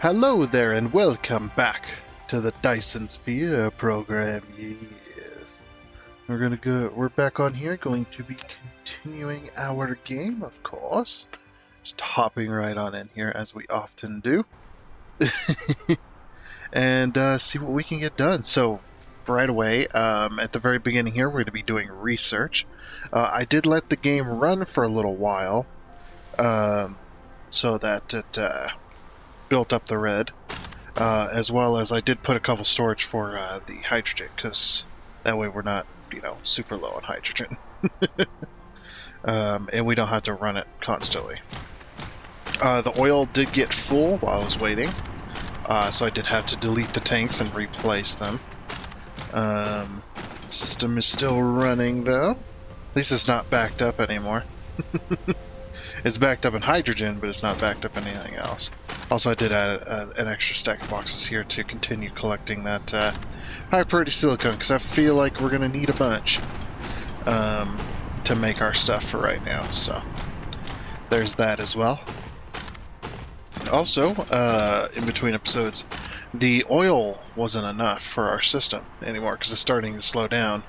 Hello there and welcome back to the Dyson Sphere Program. Yes. We're back on here, going to be continuing our game, of course. Just hopping right on in here as we often do. And see what we can get done. So right away, at the very beginning here, we're going to be doing research. I did let the game run for a little while, so that it built up the red. As well as I did put a couple storage for the hydrogen, because that way we're not, super low on hydrogen. And we don't have to run it constantly. The oil did get full while I was waiting, so I did have to delete the tanks and replace them. The system is still running, though. At least it's not backed up anymore. It's backed up in hydrogen, but it's not backed up in anything else. Also, I did add an extra stack of boxes here to continue collecting that high purity silicone, because I feel like we're going to need a bunch to make our stuff for right now. So there's that as well. Also, in between episodes, the oil wasn't enough for our system anymore because it's starting to slow down.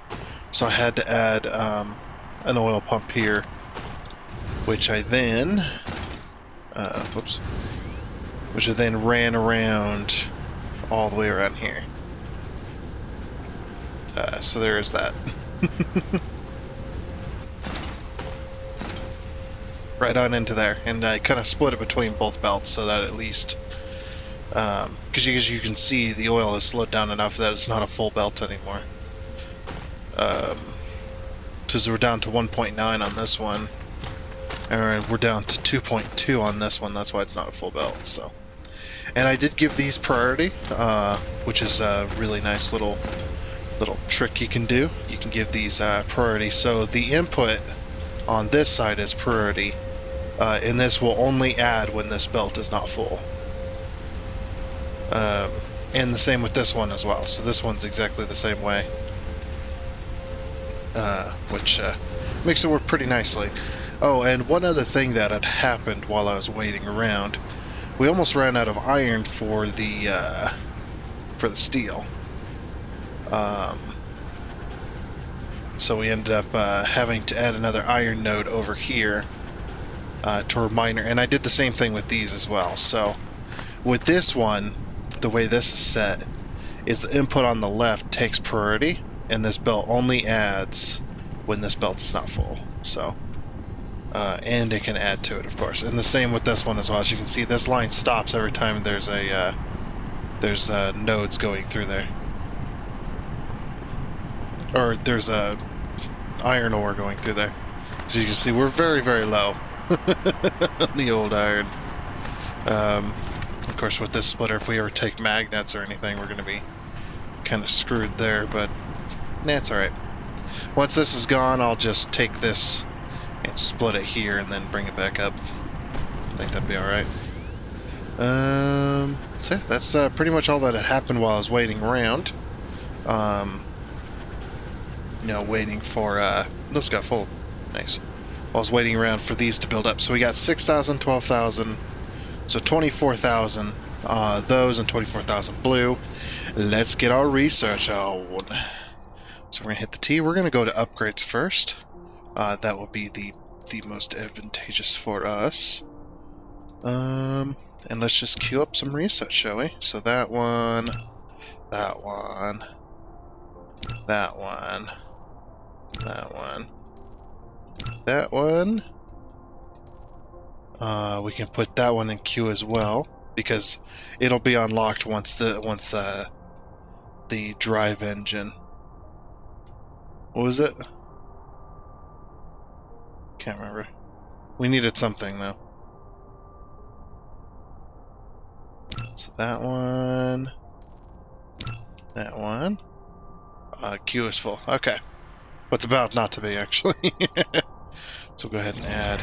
So I had to add an oil pump here, which I then, which I then ran around all the way around here. So there is that. Right on into there, and I kind of split it between both belts so that at least, because as you can see, the oil has slowed down enough that it's not a full belt anymore. Because we're down to 1.9 on this one. And we're down to 2.2 on this one, that's why it's not a full belt. So, and I did give these priority, which is a really nice little trick you can do. You can give these priority, so the input on this side is priority, and this will only add when this belt is not full. And the same with this one as well, so this one's exactly the same way, which makes it work pretty nicely. Oh, and one other thing that had happened while I was waiting around, we almost ran out of iron for the steel. So we ended up having to add another iron node over here to a miner, and I did the same thing with these as well. So with this one, the way this is set is the input on the left takes priority, and this belt only adds when this belt is not full. So. And it can add to it, of course. And the same with this one as well. As you can see, this line stops every time there's nodes going through there, or there's a iron ore going through there. As you can see, we're very, very low on the old iron. Of course, with this splitter, if we ever take magnets or anything, we're going to be kind of screwed there. But it's all right. Once this is gone, I'll just take this and split it here and then bring it back up. I think that'd be alright. So yeah, that's pretty much all that had happened while I was waiting around. Waiting for those got full. Nice. While I was waiting around for these to build up. So we got 6,000, 12,000, so 24,000 those, and 24,000 blue. Let's get our research on. So we're gonna hit the T. We're gonna go to upgrades first. That will be the most advantageous for us. And let's just queue up some research, shall we? So that one, that one, that one, that one, that one. We can put that one in queue as well, because it'll be unlocked once the drive engine. What was it? Can't remember. We needed something though. So that one. That one. Queue is full. Okay. What's about not to be, actually. So we'll go ahead and add.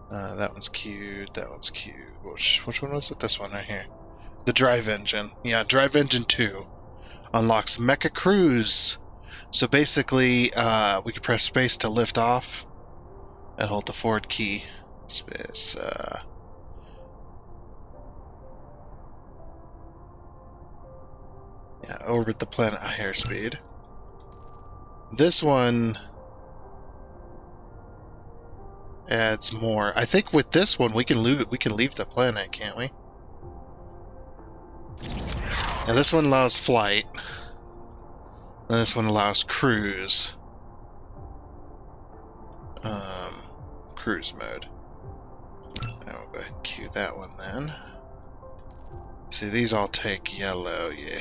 That one's queued. That one's queued. Which one was it? This one right here. The drive engine. Yeah, drive engine 2 unlocks Mecha Cruise. So basically, we can press space to lift off and hold the forward key Space, yeah, orbit the planet at higher speed. This one adds more. I think with this one we can leave the planet, can't we? Now this one allows flight. And this one allows cruise. Cruise mode. Now we'll go ahead and queue that one then. See, these all take yellow, yeah.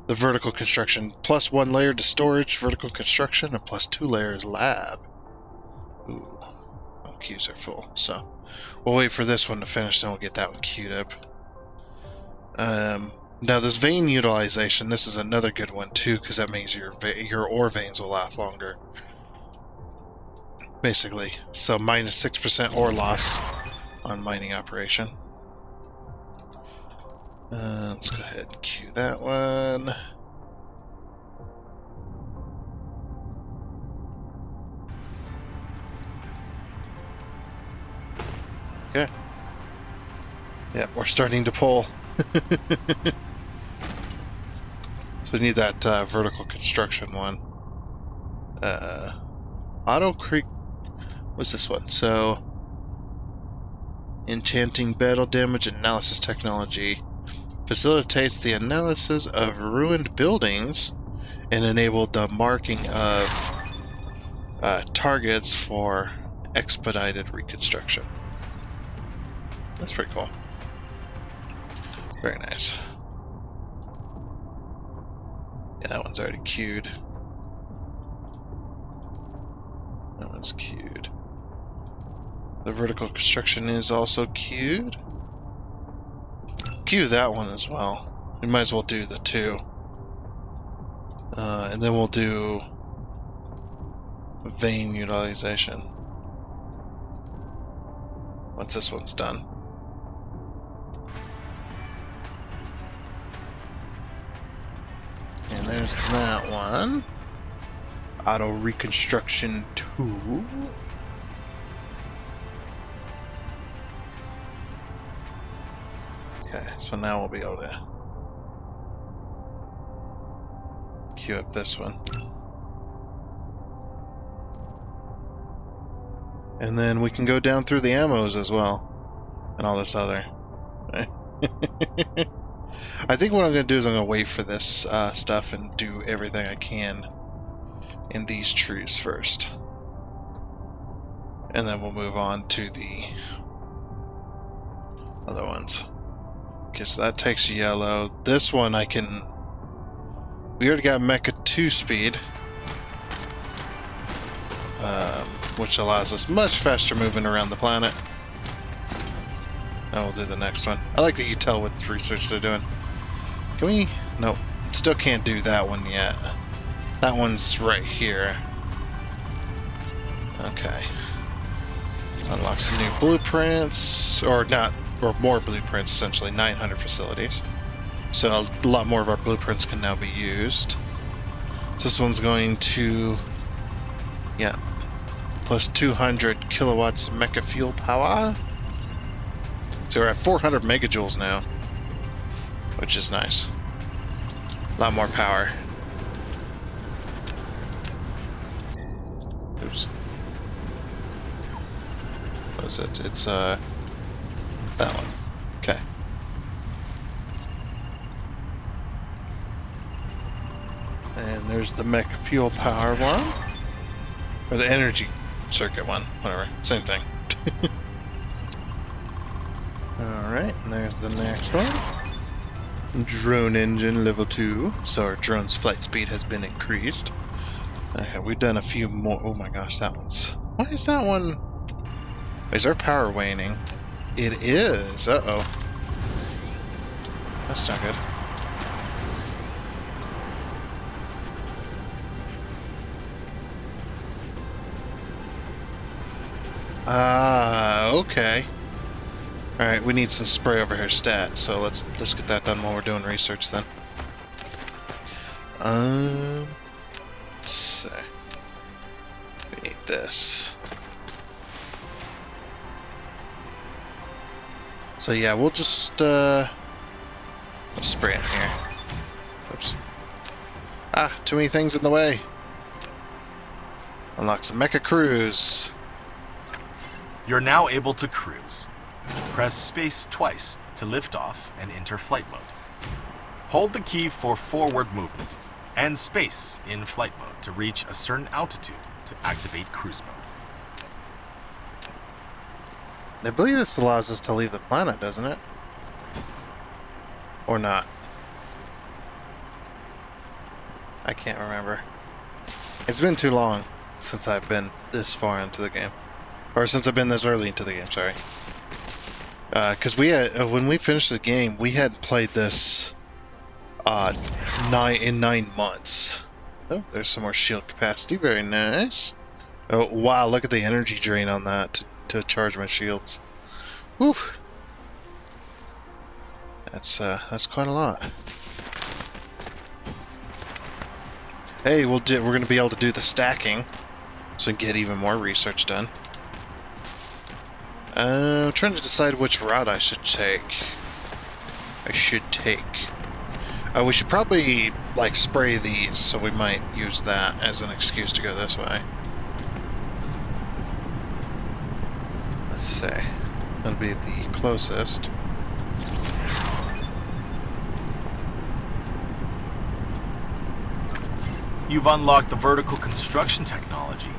The vertical construction, +1 layer to storage, vertical construction, and +2 layers lab. Ooh, all queues are full, so we'll wait for this one to finish, then we'll get that one queued up. Now this vein utilization, this is another good one too, because that means your ore veins will last longer. Basically, so -6% ore loss on mining operation. Let's go ahead and queue that one. Okay. Yeah, we're starting to pull. So we need that vertical construction one. Auto Creek. What's this one? So, enchanting battle damage analysis technology facilitates the analysis of ruined buildings and enabled the marking of targets for expedited reconstruction. That's pretty cool. Very nice. Yeah, that one's already queued. That one's queued. The vertical construction is also queued. Queue that one as well. We might as well do the two. And then we'll do vein utilization once this one's done. And there's that one. Auto reconstruction 2. Okay, so now we'll be able to queue up this one. And then we can go down through the ammos as well. And all this other. I think what I'm going to do is I'm going to wait for this stuff and do everything I can in these trees first. And then we'll move on to the other ones. Okay, so that takes yellow. This one I can... We already got Mecha 2 speed. Which allows us much faster movement around the planet. Now we'll do the next one. I like that you tell what research they're doing. Can we... No, still can't do that one yet. That one's right here. Okay. Unlocks the new blueprints, or not, or more blueprints essentially, 900 facilities. So a lot more of our blueprints can now be used. So this one's going to, yeah, plus 200 kilowatts of mecha fuel power. So we're at 400 megajoules now, which is nice. A lot more power. Oops. What is it? It's that one. Okay. And there's the mecha fuel power one. Or the energy circuit one. Whatever. Same thing. Alright, and there's the next one. Drone engine level 2. So our drone's flight speed has been increased. Okay, we've done a few more. Oh my gosh, that one's... Why is that one... Is our power waning? It is. Uh-oh. That's not good. Ah, okay. Alright, we need some spray over here stats, so let's get that done while we're doing research then. Let's see. We need this. So yeah, we'll just spray in here. Oops. Ah, too many things in the way. Unlock some mecha cruise. You're now able to cruise. Press space twice to lift off and enter flight mode. Hold the key for forward movement, and space in flight mode to reach a certain altitude to activate cruise mode. I believe this allows us to leave the planet, doesn't it? Or not? I can't remember. It's been too long since I've been this far into the game. Or since I've been this early into the game, sorry. Because we had, when we finished the game, we had played this in 9 months. Oh, there's some more shield capacity. Very nice. Oh, wow, look at the energy drain on that to charge my shields. Whew. That's quite a lot. Hey, we're going to be able to do the stacking, so we can get even more research done. I'm trying to decide which route I should take. We should probably, like, spray these, so we might use that as an excuse to go this way. Let's see. That'll be the closest. You've unlocked the vertical construction technology.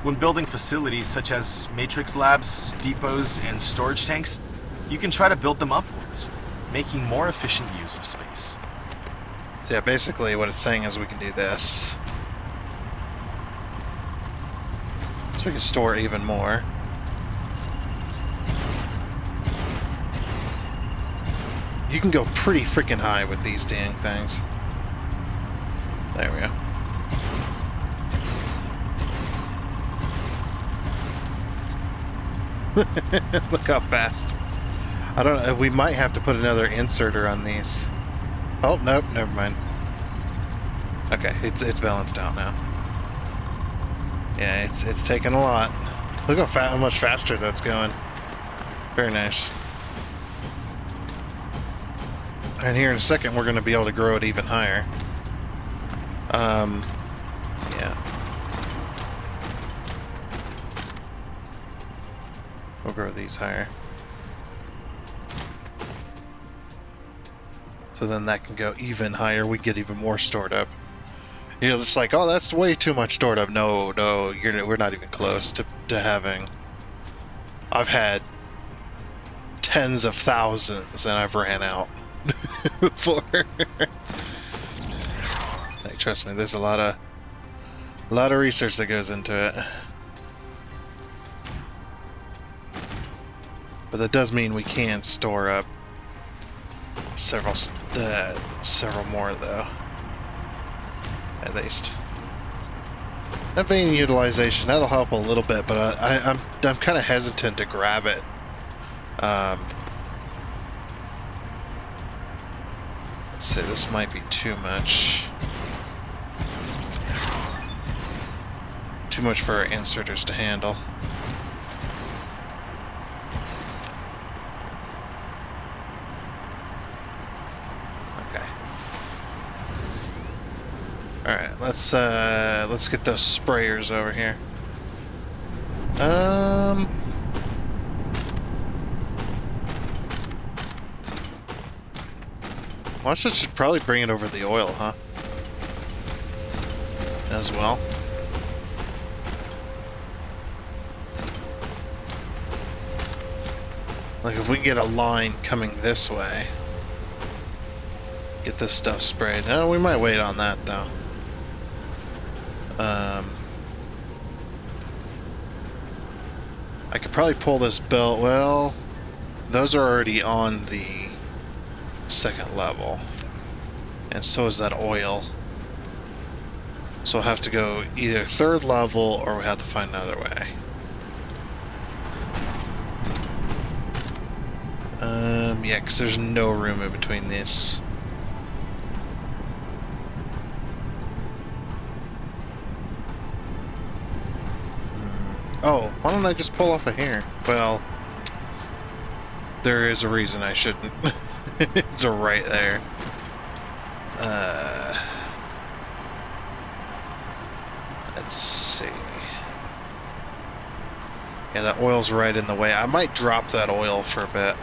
When building facilities such as matrix labs, depots, and storage tanks, you can try to build them upwards, making more efficient use of space. So yeah, basically what it's saying is we can do this. So we can store even more. You can go pretty freaking high with these dang things. There we go. Look how fast. I don't know, we might have to put another inserter on these. Oh, nope, never mind. Okay, it's balanced out now. Yeah, it's taking a lot. Look how much faster that's going. Very nice. And here in a second, we're going to be able to grow it even higher. Yeah. We'll grow these higher. So then that can go even higher. We get even more stored up. You know, it's like, oh, that's way too much stored up. No, we're not even close to having. I've had tens of thousands, and I've ran out before. Like, trust me, there's a lot of research that goes into it. But that does mean we can store up several more, though. At least. That vein utilization, that'll help a little bit, but I'm kind of hesitant to grab it. Let's see, this might be too much. Too much for our inserters to handle. Alright, let's get those sprayers over here. Well, I should probably bring it over the oil, huh? As well. Like, if we can get a line coming this way, get this stuff sprayed. No, we might wait on that, though. I could probably pull this belt. Well, those are already on the second level, and so is that oil. So I'll have to go either third level, or we have to find another way. Yeah, because there's no room in between these. Oh, why don't I just pull off of here? Well, There is a reason I shouldn't. It's right there. Let's see. Yeah, that oil's right in the way. I might drop that oil for a bit.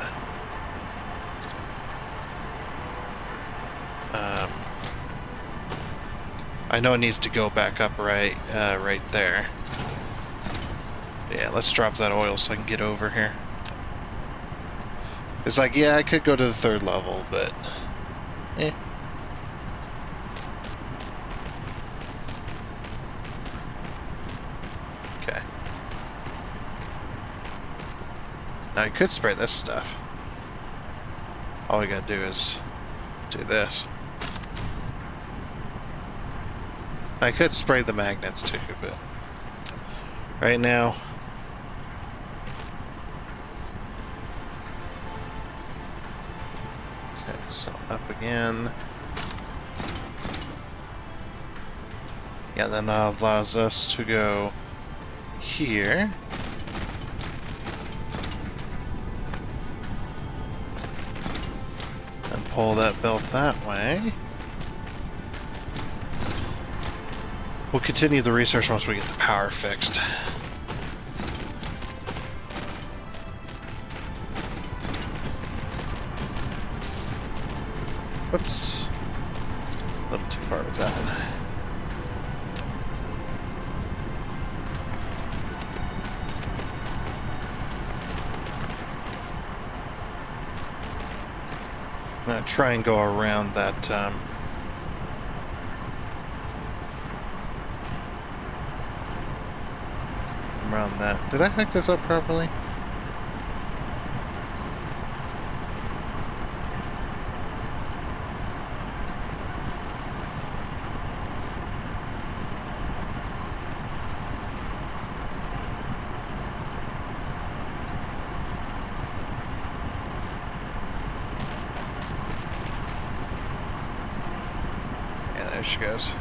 I know it needs to go back up right there. Yeah, let's drop that oil so I can get over here. It's like, yeah, I could go to the 3rd level, but... eh. Okay. Now I could spray this stuff. All we gotta do is do this. I could spray the magnets too, but... right now... okay, so up again. Yeah, then that allows us to go here. And pull that belt that way. We'll continue the research once we get the power fixed. Whoops. A little too far with that. I'm gonna try and go around that, around that. Did I hook this up properly? Yeah, there she goes.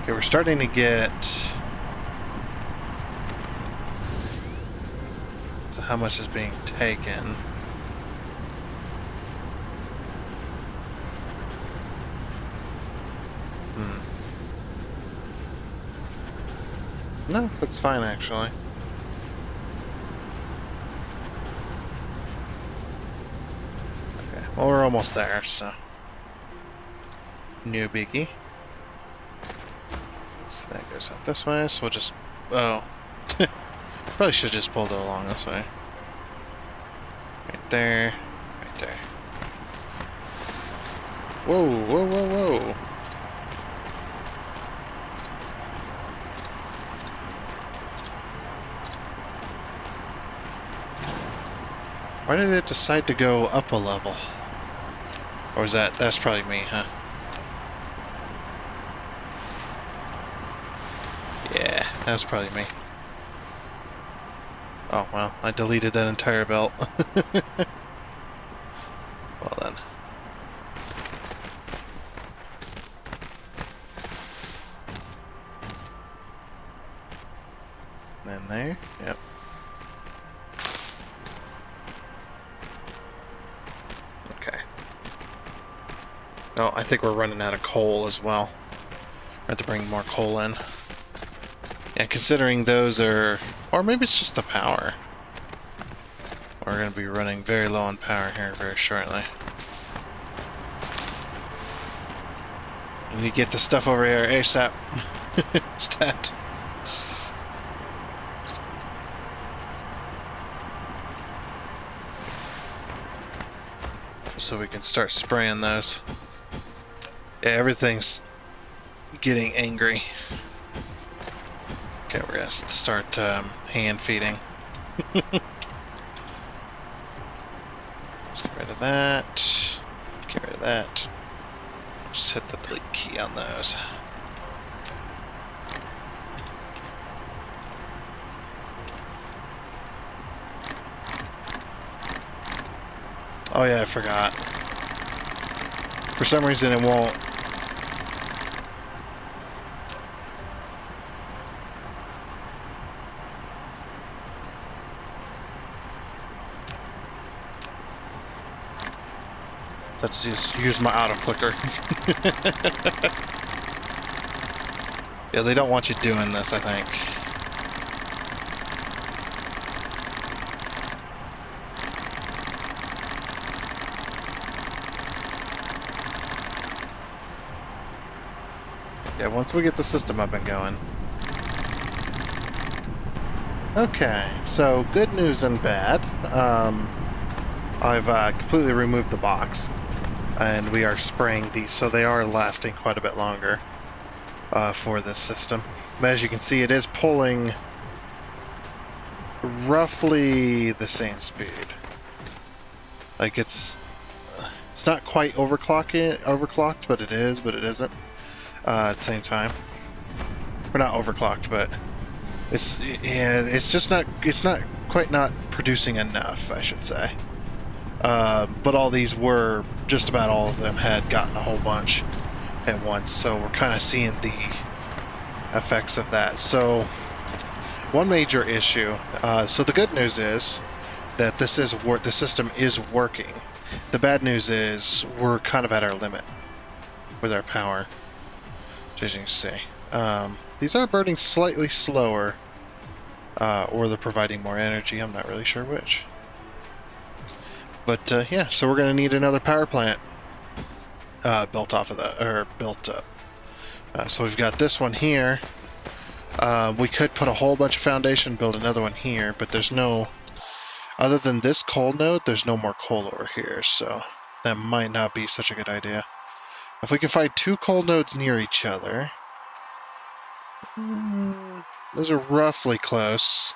Okay, we're starting to get... so how much is being taken? No, that's fine actually. Okay, well we're almost there, so... new biggie. So that goes up this way, so we'll just... oh. Probably should have just pulled it along this way. Right there. Right there. Whoa, whoa, whoa, whoa. Why did it decide to go up a level? Or is that's probably me, huh? Yeah, that's probably me. Oh, well, I deleted that entire belt. Well then. Then there, yep. Okay. Oh, I think we're running out of coal as well. I have to bring more coal in. Yeah, considering those are... or maybe it's just the power. We're going to be running very low on power here very shortly. We need to get the stuff over here ASAP. Stat. So we can start spraying those. Yeah, everything's getting angry. Okay, we're gonna start hand feeding. Let's get rid of that. Get rid of that. Just hit the delete key on those. Oh yeah, I forgot. For some reason it won't. So I just use my auto clicker. Yeah, they don't want you doing this, I think. Yeah, once we get the system up and going. Okay, so good news and bad. I've completely removed the box, and we are spraying these, so they are lasting quite a bit longer for this system. But as you can see, it is pulling roughly the same speed. Like it's not quite overclocked, but it is, but it isn't at the same time. We're not overclocked, but it's just not quite not producing enough, I should say. But all these were, just about all of them had gotten a whole bunch at once, so we're kind of seeing the effects of that. So one major issue. So the good news is that the system is working. The bad news is we're kind of at our limit with our power, as you can see. These are burning slightly slower, or they're providing more energy. I'm not really sure which. But yeah, so we're going to need another power plant built off of that, or built up. So we've got this one here. We could put a whole bunch of foundation, build another one here, but there's no, other than this coal node, there's no more coal over here, so that might not be such a good idea. If we can find two coal nodes near each other, those are roughly close.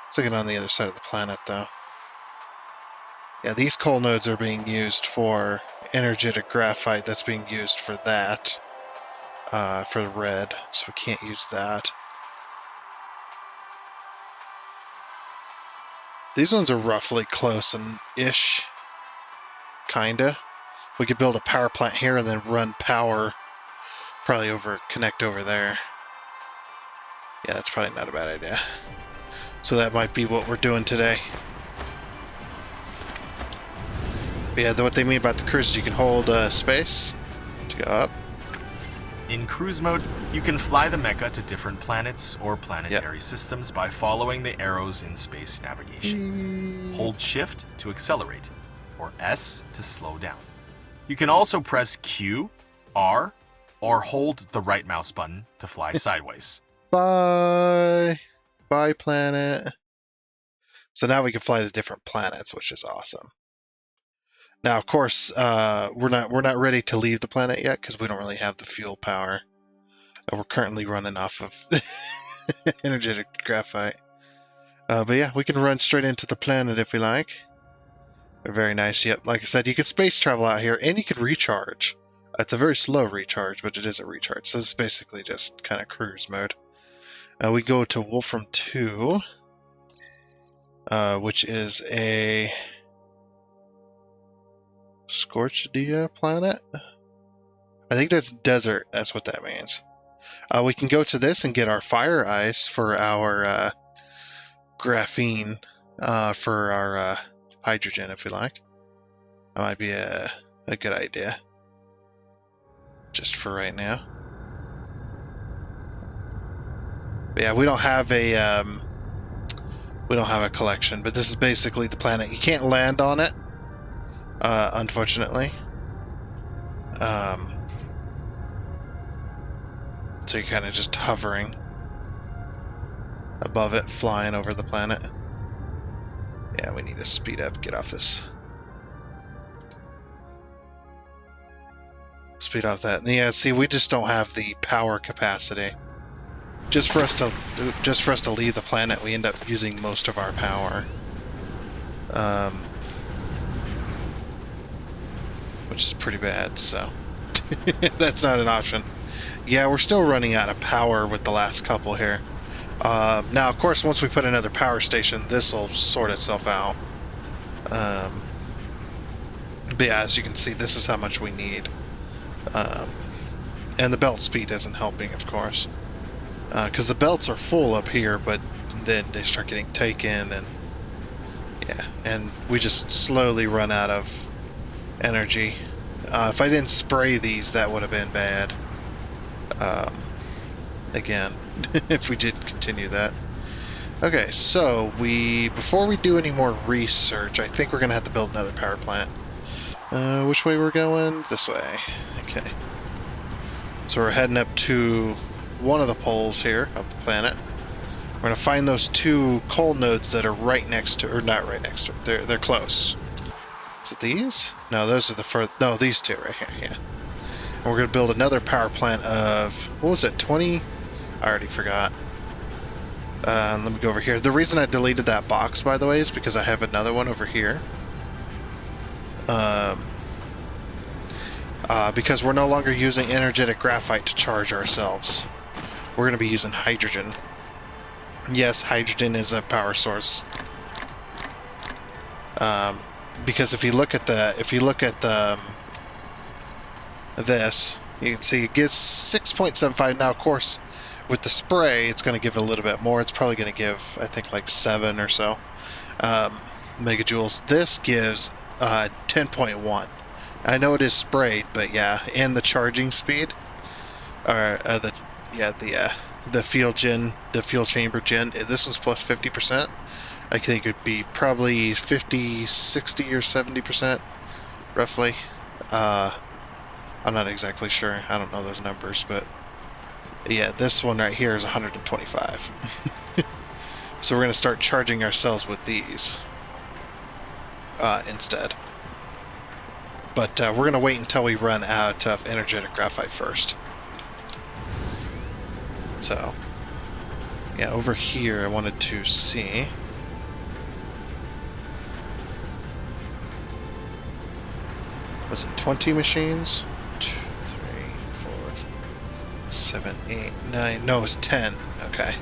Let's look at on the other side of the planet, though. Yeah, these coal nodes are being used for energetic graphite. That's being used for that, for the red, so we can't use that. These ones are roughly close and ish, kinda. We could build a power plant here and then run power, probably connect over there. Yeah, that's probably not a bad idea. So that might be what we're doing today. But yeah, what they mean about the cruise is you can hold space to go up. In cruise mode, you can fly the mecha to different planets or planetary systems by following the arrows in space navigation. Hold Shift to accelerate, or S to slow down. You can also press Q, R, or hold the right mouse button to fly sideways. Bye! Bye, planet. So now we can fly to different planets, which is awesome. Now, of course, we're not ready to leave the planet yet because we don't really have the fuel power. We're currently running off of energetic graphite. But yeah, we can run straight into the planet if we like. They're very nice. Yep, like I said, you can space travel out here and you can recharge. It's a very slow recharge, but it is a recharge. So this is basically just kind of cruise mode. We go to Wolfram 2, which is a Scorchadia planet. I think that's desert. That's what that means. We can go to this and get our fire ice for our graphene, for our hydrogen, if we like. That might be a good idea. Just for right now. But yeah, we don't have a collection, but this is basically the planet. You can't land on it, unfortunately. So you're kind of just hovering above it, flying over the planet. Yeah, we need to speed up, get off this. Speed off that. Yeah, see, we just don't have the power capacity. Just for us to leave the planet, we end up using most of our power. Which is pretty bad, so that's not an option. Yeah, we're still running out of power with the last couple here. Now, of course, once we put another power station, this will sort itself out. But yeah, as you can see, this is how much we need. And the belt speed isn't helping, of course. Because the belts are full up here, but then they start getting taken, and Yeah, and we just slowly run out of energy. If I didn't spray these, that would have been bad. Again, if we did continue that. Okay, so before we do any more research, I think we're gonna have to build another power plant. Which way we're going? This way. Okay. So we're heading up to one of the poles here of the planet. We're gonna find those two coal nodes that are right next to, or not right next to. They're close. Is it these? No, those are the first. No, these two right here. Yeah. And we're gonna build another power plant of, what was it? 20? I already forgot. Let me go over here. The reason I deleted that box, by the way, is because I have another one over here. Because we're no longer using energetic graphite to charge ourselves. We're going to be using hydrogen. Yes, hydrogen is a power source. Because if you look at this, you can see it gives 6.75. Now, of course, with the spray, it's going to give a little bit more. It's probably going to give, I think, like 7 or so megajoules. This gives 10.1. I know it is sprayed, but yeah, and the charging speed, or the fuel chamber gen. This one's plus 50%. I think it'd be probably 50, 60, or 70%, roughly. I'm not exactly sure. I don't know those numbers, but yeah, this one right here is 125. So we're going to start charging ourselves with these instead. But we're going to wait until we run out of energetic graphite first. So, yeah, over here I wanted to see. Was it 20 machines? 2, 3, 4, 7, 8, 9. No, it's 10. Okay.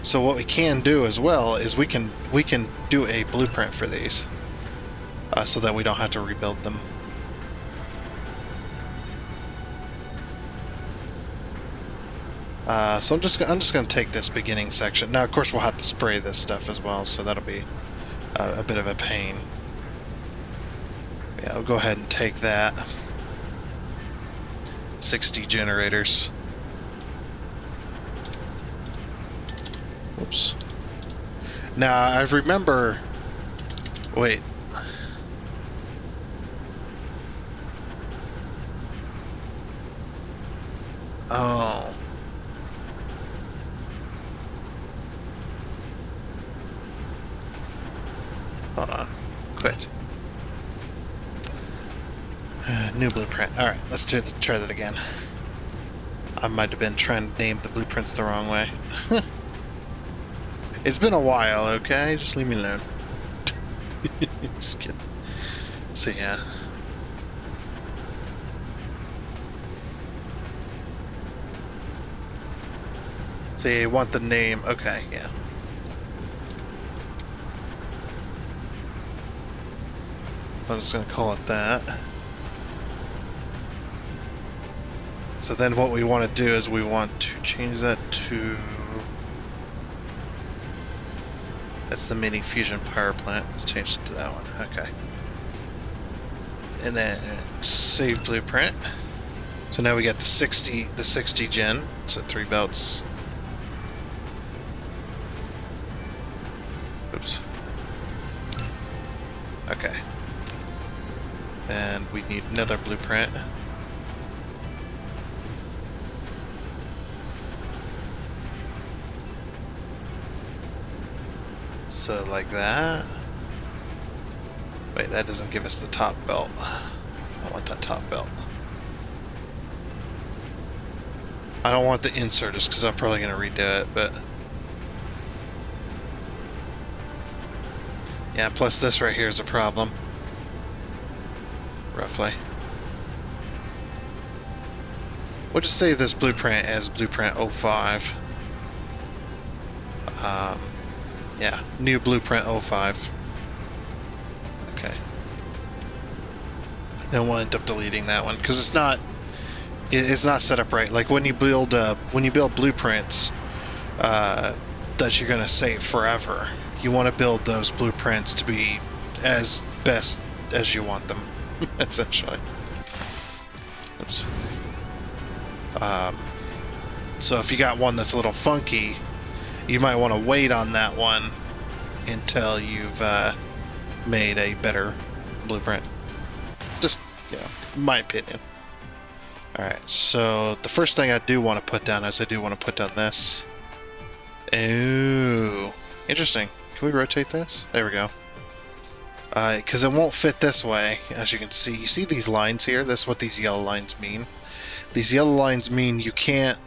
So what we can do as well is we can do a blueprint for these, so that we don't have to rebuild them. So I'm just going to take this beginning section. Now, of course, we'll have to spray this stuff as well, so that'll be a bit of a pain. Yeah, I'll go ahead and take that. 60 generators. Oops. Now, I remember... Wait. Oh. Hold on. Quit. New blueprint. Alright, let's try that again. I might have been trying to name the blueprints the wrong way. It's been a while, okay? Just leave me alone. Just kidding. So, yeah. See, you want the name. Okay, yeah. I'm just going to call it that. So then what we want to do is we want to change that to... That's the mini fusion power plant. Let's change it to that one. Okay. And then save blueprint. So now we got the 60 gen. So 3 belts. Oops. Okay. Then we need another blueprint. So like that. Wait, that doesn't give us the top belt. I want that top belt. I don't want the insert just because I'm probably going to redo it, but... Yeah, plus this right here is a problem. Roughly. We'll just save this blueprint as blueprint 05. Yeah, new blueprint 05. Okay. And we'll end up deleting that one because it's not set up right. Like when you build blueprints that you're gonna save forever, you want to build those blueprints to be as best as you want them, essentially. Oops. So if you got one that's a little funky, you might want to wait on that one until you've made a better blueprint. Just, my opinion. Alright, so the first thing I do want to put down is I do want to put down this. Ooh, interesting. Can we rotate this? There we go. Because it won't fit this way, as you can see. You see these lines here? That's what these yellow lines mean. These yellow lines mean you can't...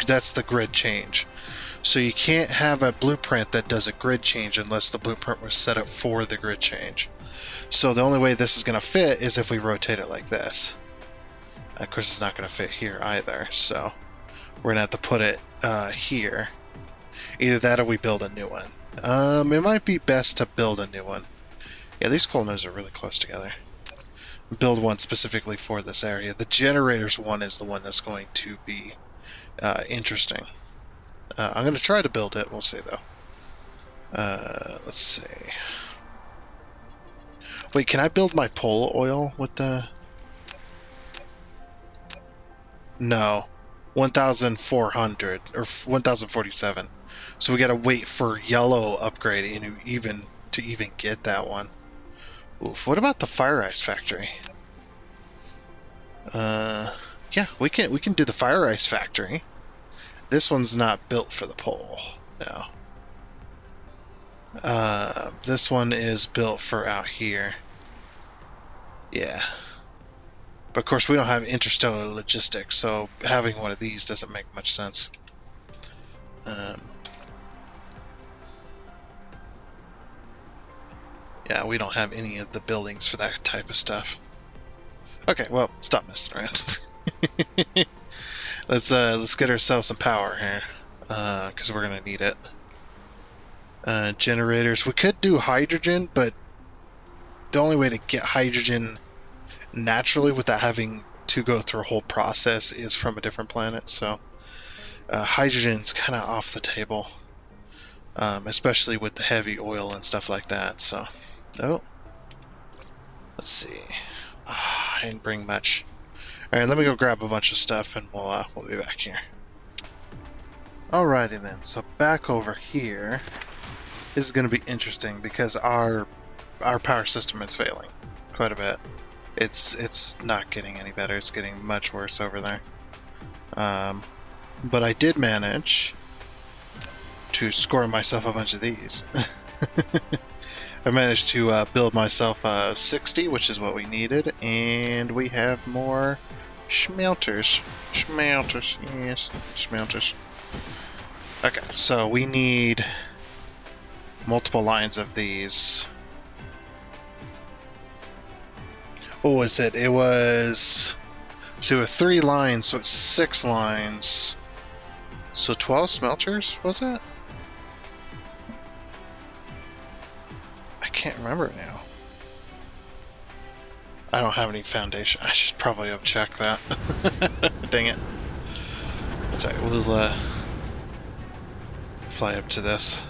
that's the grid change. So you can't have a blueprint that does a grid change unless the blueprint was set up for the grid change. So the only way this is going to fit is if we rotate it like this. Of course, it's not going to fit here either, so we're going to have to put it here. Either that or we build a new one. It might be best to build a new one. Yeah, these coal nodes are really close together. Build one specifically for this area. The generators one is the one that's going to be interesting. I'm going to try to build it. We'll see, though. Let's see. Wait, can I build my pole oil with the... No. 1,400 or 1,047. So we gotta wait for yellow upgrading to even get that one. Oof. What about the fire ice factory? Yeah, we can do the fire ice factory. This one's not built for the pole. No. This one is built for out here. Yeah. But of course we don't have interstellar logistics, so having one of these doesn't make much sense. Yeah, we don't have any of the buildings for that type of stuff. Okay, well, stop messing around. Let's get ourselves some power here, because we're gonna need it. Generators. We could do hydrogen, but the only way to get hydrogen naturally without having to go through a whole process is from a different planet, so hydrogen's kind of off the table, especially with the heavy oil and stuff like that. So, let's see. I didn't bring much. All right, let me go grab a bunch of stuff, and we'll be back here. Alrighty then. So back over here, this is going to be interesting because our power system is failing quite a bit. It's not getting any better. It's getting much worse over there. But I did manage to score myself a bunch of these. I managed to build myself 60, which is what we needed, and we have more smelters. Smelters, yes, smelters. Okay, so we need multiple lines of these. What was it? It was... So 3 lines, so it's 6 lines. So 12 smelters, was it? I can't remember now. I don't have any foundation. I should probably have checked that. Dang it. That's alright, we'll fly up to this.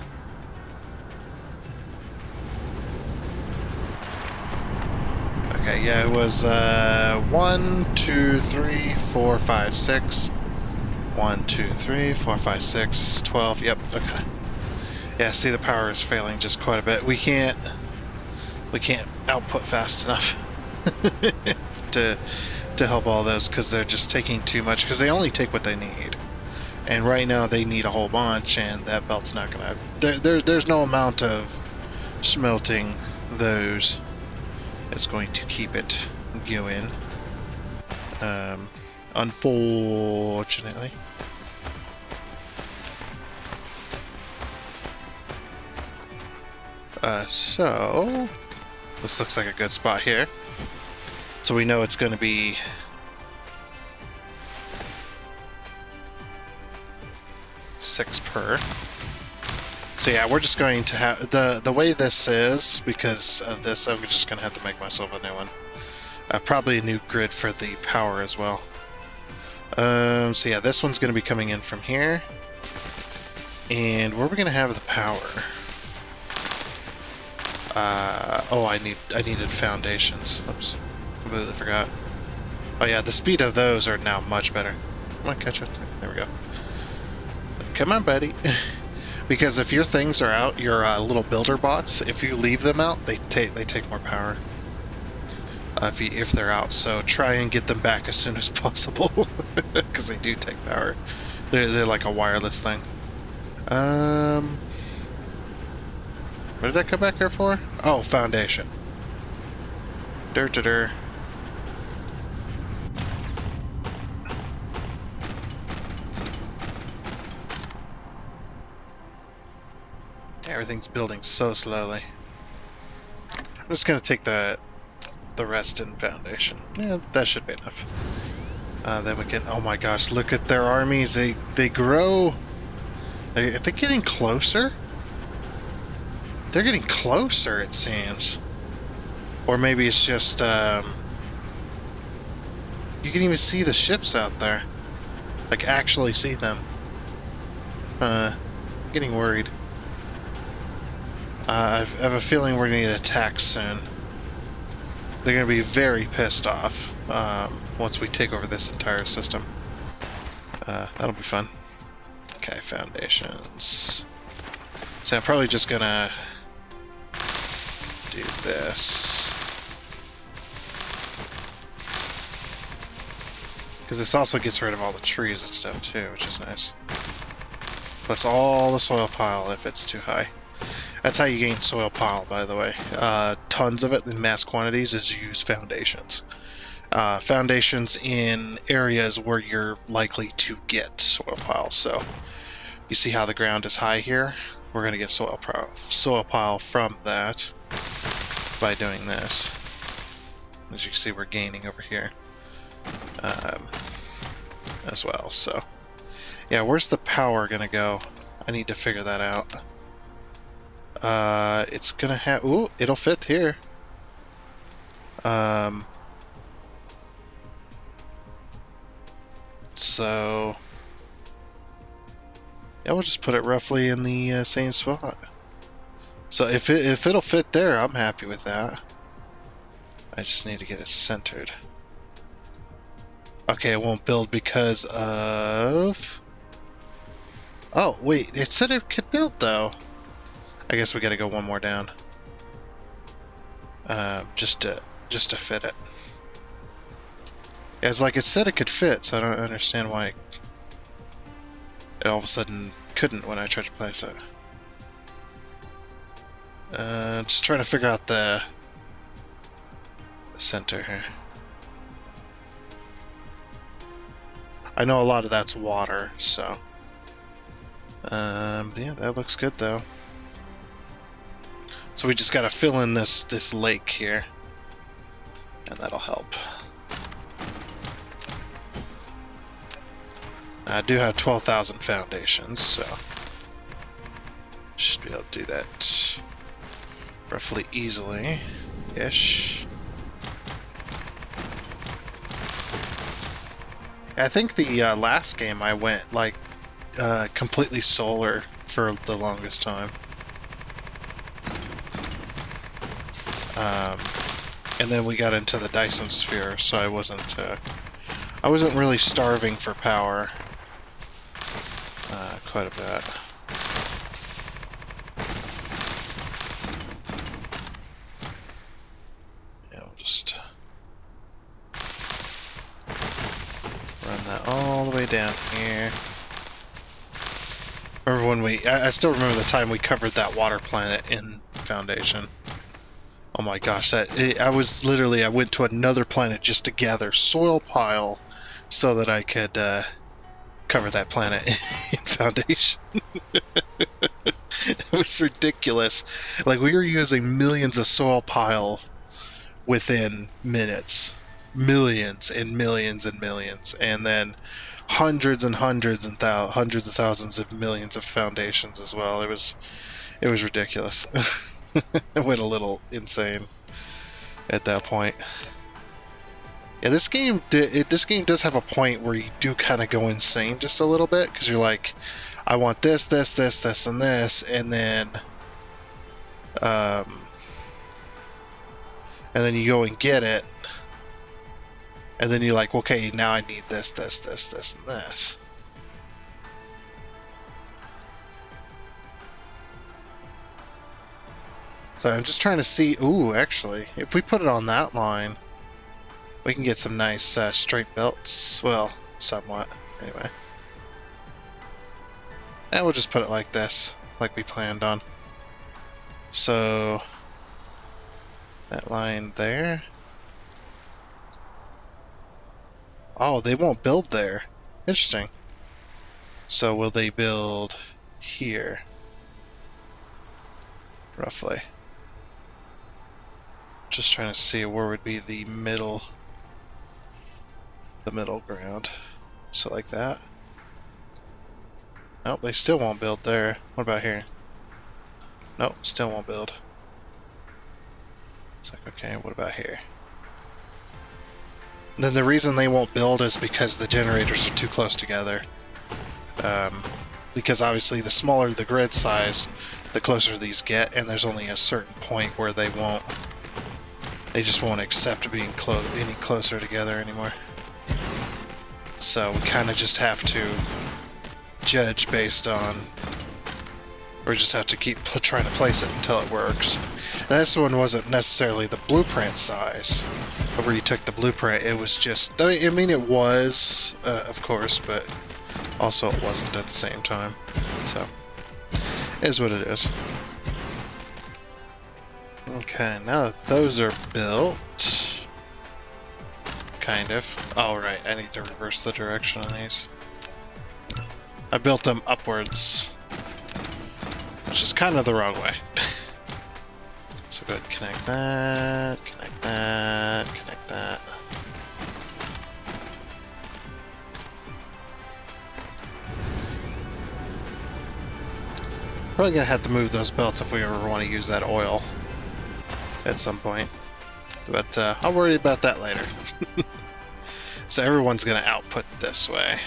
Okay, yeah, it was 1, 2, 3, 4, 5, 6. 1, 2, 3, 4, 5, 6, 12. Yep, okay. Yeah, see, the power is failing just quite a bit. We can't output fast enough to help all those because they're just taking too much, because they only take what they need. And right now they need a whole bunch, and that belt's not gonna... There's no amount of smelting those that's going to keep it going. Unfortunately. So this looks like a good spot here. So we know it's going to be six per. So yeah, we're just going to have the way this is, because of this, I'm just going to have to make myself a new one. Probably a new grid for the power as well. So yeah, this one's going to be coming in from here. And where are we going to have the power? Oh, I needed foundations. Oops, completely forgot. Oh yeah, the speed of those are now much better. Come on, catch up. There we go. Come on, buddy. Because if your things are out, your little builder bots, if you leave them out, they take more power. If they're out, so try and get them back as soon as possible, because they do take power. They're like a wireless thing. What did I come back here for? Oh, foundation. Dur. Everything's building so slowly. I'm just gonna take the rest in foundation. Yeah, that should be enough. Then we can. Oh my gosh! Look at their armies. They grow. Are they getting closer? They're getting closer, it seems. Or maybe it's just. You can even see the ships out there. Like actually see them. Getting worried. I have a feeling we're gonna get attacked soon. They're gonna be very pissed off once we take over this entire system. That'll be fun. Okay, foundations. So I'm probably just gonna do this. Because this also gets rid of all the trees and stuff too, which is nice. Plus all the soil pile if it's too high. That's how you gain soil pile, by the way. Tons of it in mass quantities is use foundations. Foundations in areas where you're likely to get soil pile. So you see how the ground is high here? We're going to get soil pile from that by doing this. As you can see, we're gaining over here as well. So yeah, where's the power going to go? I need to figure that out. It's gonna have. Ooh, it'll fit here. So yeah, we'll just put it roughly in the same spot. So if it'll fit there, I'm happy with that. I just need to get it centered. Okay, it won't build because of. Oh wait, it said it could build though. I guess we gotta go one more down. Just to fit it. Yeah, it's like it said it could fit, so I don't understand why it all of a sudden couldn't when I tried to place it. Just trying to figure out the center here. I know a lot of that's water, so. Yeah, that looks good though. So we just gotta fill in this lake here, and that'll help. I do have 12,000 foundations, so should be able to do that roughly easily-ish. I think the last game I went like completely solar for the longest time. And then we got into the Dyson Sphere, so I wasn't really starving for power quite a bit. Yeah, we'll just run that all the way down here. Remember when I still remember the time we covered that water planet in Foundation. Oh my gosh, I went to another planet just to gather soil pile so that I could cover that planet in Foundation. It was ridiculous. Like, we were using millions of soil pile within minutes. Millions and millions and millions. And then hundreds and hundreds and hundreds of thousands of millions of foundations as well. It was ridiculous. It went a little insane at that point. Yeah, this game does have a point where you do kind of go insane just a little bit, because you're like, I want this, and this, and then and then you go and get it, and then you're like, okay, now I need this, this, this, this, and this. So I'm just trying to see. Ooh, actually, if we put it on that line, we can get some nice straight belts. Well, somewhat, anyway. And we'll just put it like this, like we planned on. So that line there. Oh, they won't build there. Interesting. So will they build here? Roughly. Just trying to see where would be the middle ground. So like that. Nope, they still won't build there. What about here? Nope, still won't build. It's like, okay, what about here? And then the reason they won't build is because the generators are too close together. Because obviously the smaller the grid size, the closer these get, and there's only a certain point where they just won't accept being any closer together anymore. So we kind of just have to judge based on, or just have to keep trying to place it until it works. And this one wasn't necessarily the blueprint size. Where you took the blueprint, it was just, I mean it was, of course, but also it wasn't at the same time. So, it is what it is. Okay, now that those are built, kind of. Oh right, I need to reverse the direction on these. I built them upwards, which is kind of the wrong way. So go ahead and connect that, connect that, connect that. Probably gonna have to move those belts if we ever want to use that oil at some point. But I'll worry about that later. So everyone's gonna output this way.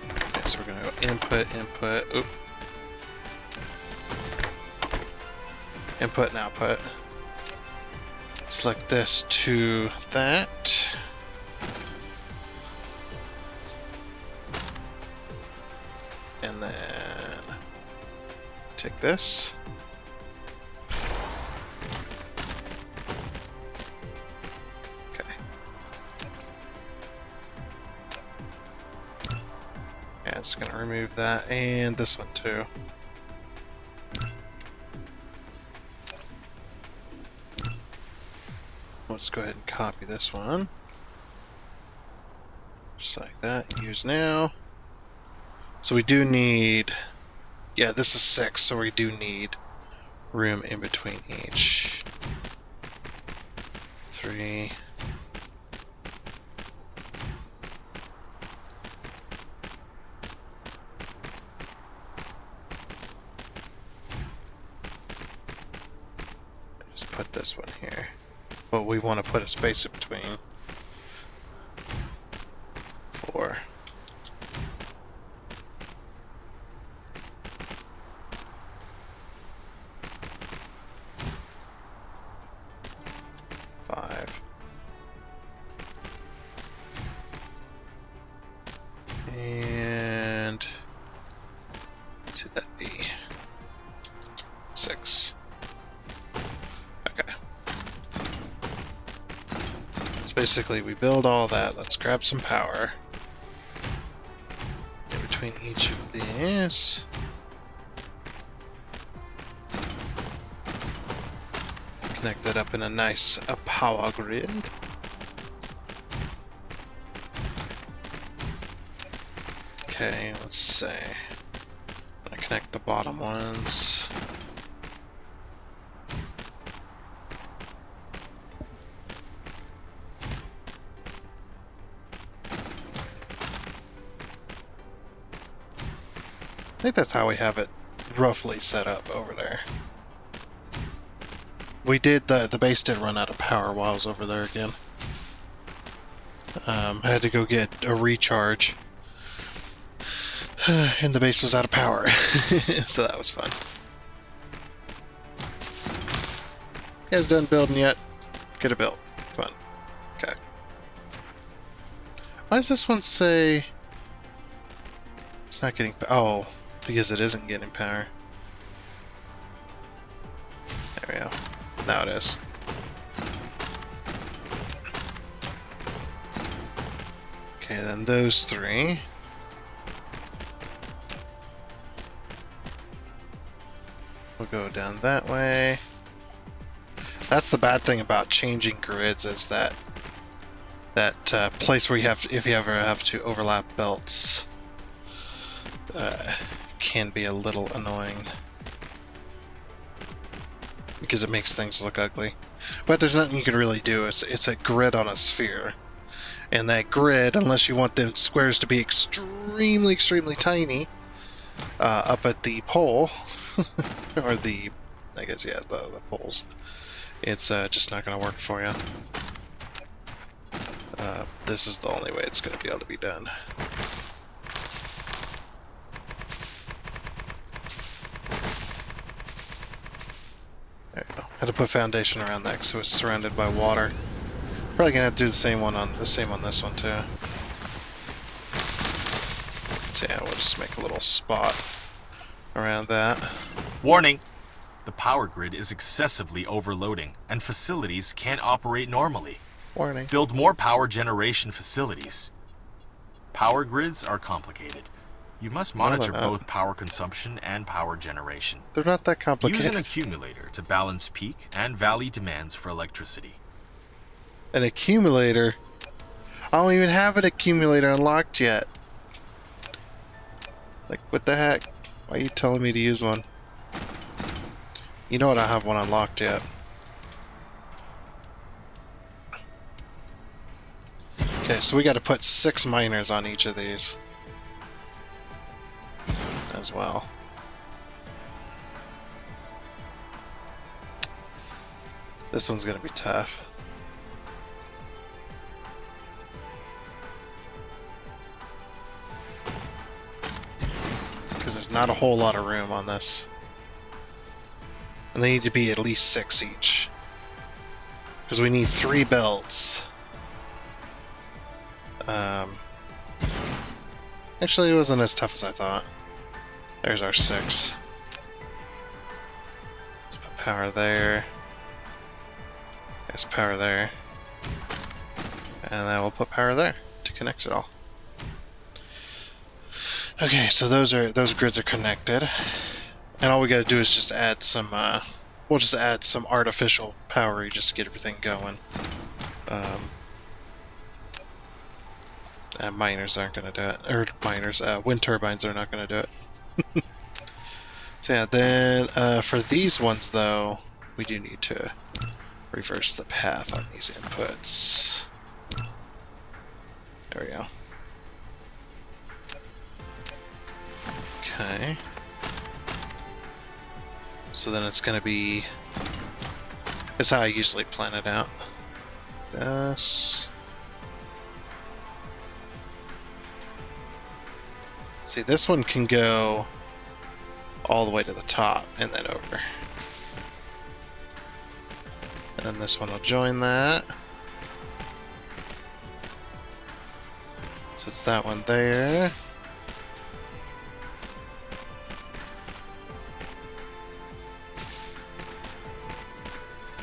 Okay, so we're gonna go input, input, oop. Input and output. Select this to that. And then take this. Okay. Yeah, I'm just gonna remove that and this one too. Let's go ahead and copy this one. Just like that. Use now. So we do need... Yeah, this is 6, so we do need room in between each. 3. Just put this one here. But we want to put a space in between. 4. And should that be 6? Okay. So basically we build all that. Let's grab some power in between each of these. Connect that up in a nice power grid. Okay, let's see. I'm gonna connect the bottom ones. I think that's how we have it roughly set up over there. We did, the base did run out of power while I was over there again. I had to go get a recharge. And the base was out of power. So that was fun. You guys done building yet? Get it built. Come on. Okay. Why does this one say it's not getting... Oh, because it isn't getting power. There we go. Now it is. Okay, then those three. We'll go down that way. That's the bad thing about changing grids, is that place where you have to, if you ever have to overlap belts, can be a little annoying because it makes things look ugly. But there's nothing you can really do. It's a grid on a sphere, and that grid, unless you want the squares to be extremely tiny, up at the pole or the, I guess, yeah, the poles, it's just not going to work for you. This is the only way it's going to be able to be done. There you go. Had to put foundation around that because it was surrounded by water. Probably gonna have to do the same on this one too. So yeah, we'll just make a little spot around that. Warning! The power grid is excessively overloading, and facilities can't operate normally. Warning. Build more power generation facilities. Power grids are complicated. You must monitor both power consumption and power generation. They're not that complicated. Use an accumulator to balance peak and valley demands for electricity. An accumulator? I don't even have an accumulator unlocked yet. Like, what the heck? Why are you telling me to use one? You know what, I have one unlocked yet. Okay, so we got to put 6 miners on each of these as well. This one's gonna be tough. Because there's not a whole lot of room on this. And they need to be at least 6 each. Because we need 3 belts. Actually, it wasn't as tough as I thought. There's our 6. Let's put power there. There's power there. And then we'll put power there to connect it all. Okay, so those grids are connected. And all we gotta do is just add some, we'll just add some artificial power just to get everything going. Miners aren't gonna do it. Or miners, wind turbines are not gonna do it. So yeah, then for these ones though, we do need to reverse the path on these inputs. There we go. Okay. So then it's gonna be, that's how I usually plan it out. This. See, this one can go all the way to the top and then over. And then this one will join that. So it's that one there.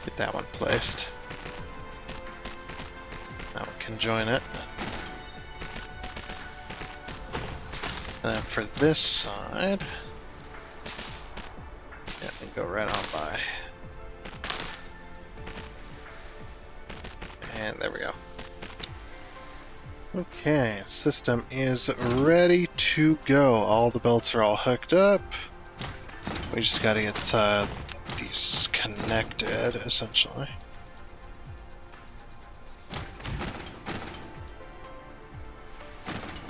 Get that one placed. That one can join it. And then for this side, yeah, we go right on by. And there we go. Okay, system is ready to go. All the belts are all hooked up. We just gotta get these connected, essentially.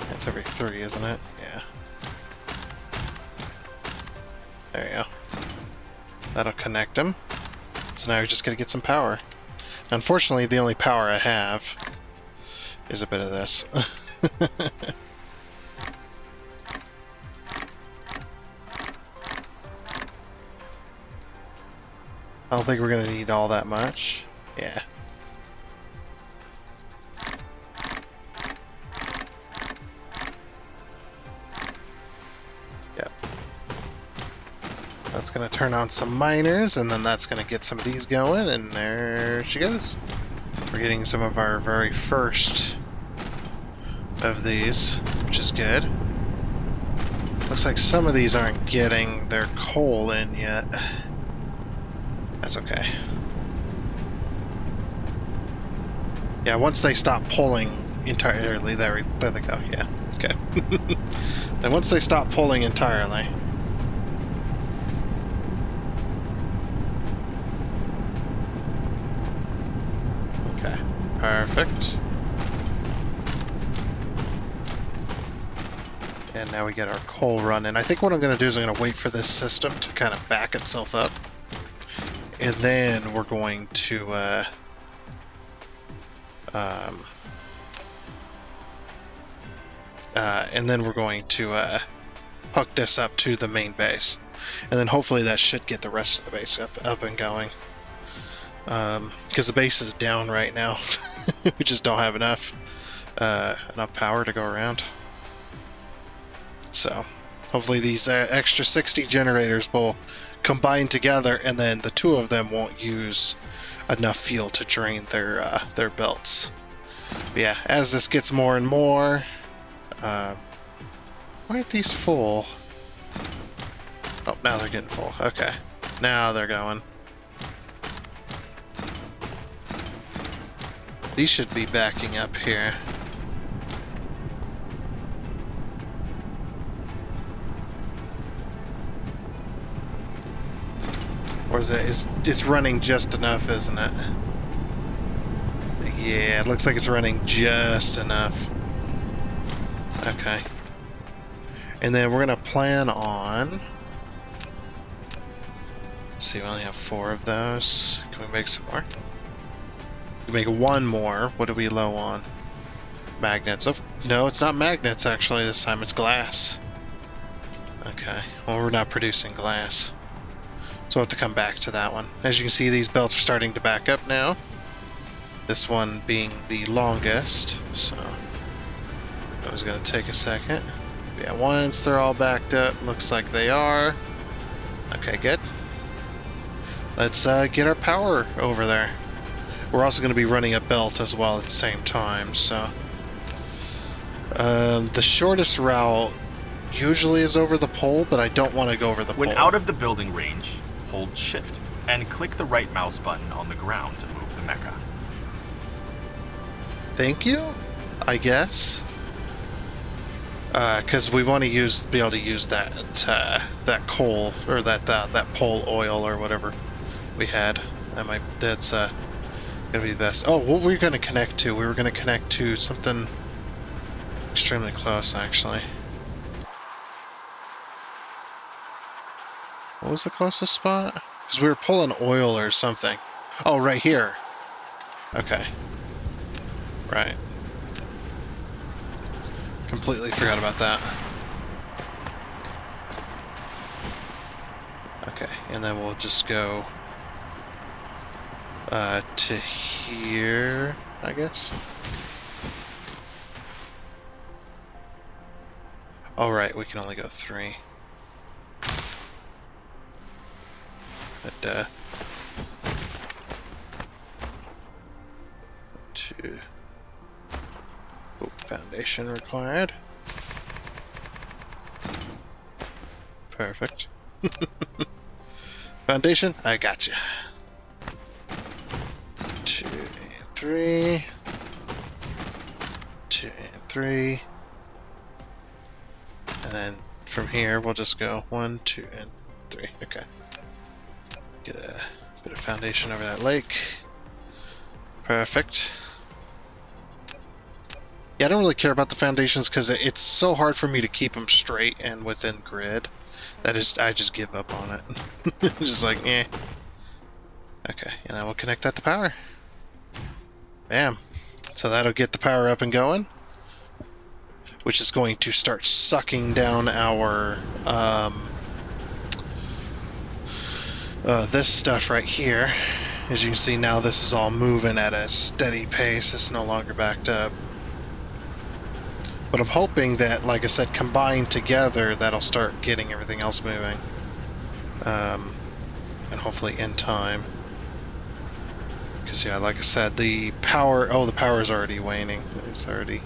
That's every 3, isn't it? Yeah. There you go. That'll connect them. So now we're just gonna get some power. Unfortunately, the only power I have is a bit of this. I don't think we're gonna need all that much. Yeah. Yep. That's gonna turn on some miners, and then that's gonna get some of these going, and there she goes. We're getting some of our very first of these, which is good. Looks like some of these aren't getting their coal in yet. That's okay. Yeah, once they stop pulling entirely, there they go, yeah, okay. And once they stop pulling entirely. Okay, perfect. And now we get our coal running. I think what I'm going to do is I'm going to wait for this system to kind of back itself up. And then we're going to hook this up to the main base, and then hopefully that should get the rest of the base up and going. Because the base is down right now, we just don't have enough power to go around. So hopefully these extra 60 generators will combine together, and then the two of them won't use enough fuel to drain their belts. But yeah, as this gets more and more, why aren't these full? Oh, now they're getting full. Okay, now they're going. These should be backing up here. Or is it? It's running just enough, isn't it? Yeah, it looks like it's running just enough. Okay. And then we're gonna plan on... Let's see, we only have 4 of those. Can we make some more? We make 1 more. What are we low on? Magnets. Oh, no, it's not magnets actually this time, it's glass. Okay, well we're not producing glass. So we'll have to come back to that one. As you can see, these belts are starting to back up now. This one being the longest, so that was going to take a second. Yeah, once they're all backed up, looks like they are. Okay, good. Let's get our power over there. We're also going to be running a belt as well at the same time, so... the shortest route usually is over the pole, but I don't want to go over the pole. When out of the building range, hold Shift and click the right mouse button on the ground to move the mecha. Thank you, I guess. Because we want to be able to use that coal or that pole oil or whatever we had. That's gonna be the best. Oh, what were we gonna connect to? We were gonna connect to something extremely close, actually. What was the closest spot? Because we were pulling oil or something. Oh, right here. Okay. Right. Completely forgot about that. Okay, and then we'll just go to here, I guess. All right, we can only go 3. But 2. Oh, foundation required. Perfect. Foundation, I gotcha. 2 and 3. 2 and 3. And then from here, we'll just go 1, 2, and 3. Okay. Get a bit of foundation over that lake. Perfect. Yeah, I don't really care about the foundations because it's so hard for me to keep them straight and within grid that I just give up on it. Just like, eh. Okay, and then we'll connect that to power. Bam. So that'll get the power up and going, which is going to start sucking down our This stuff right here, as you can see now, this is all moving at a steady pace. It's no longer backed up. But I'm hoping that, like I said, combined together, that'll start getting everything else moving. And hopefully in time. Because, yeah, like I said, the power... Oh, the power is already waning. It's already...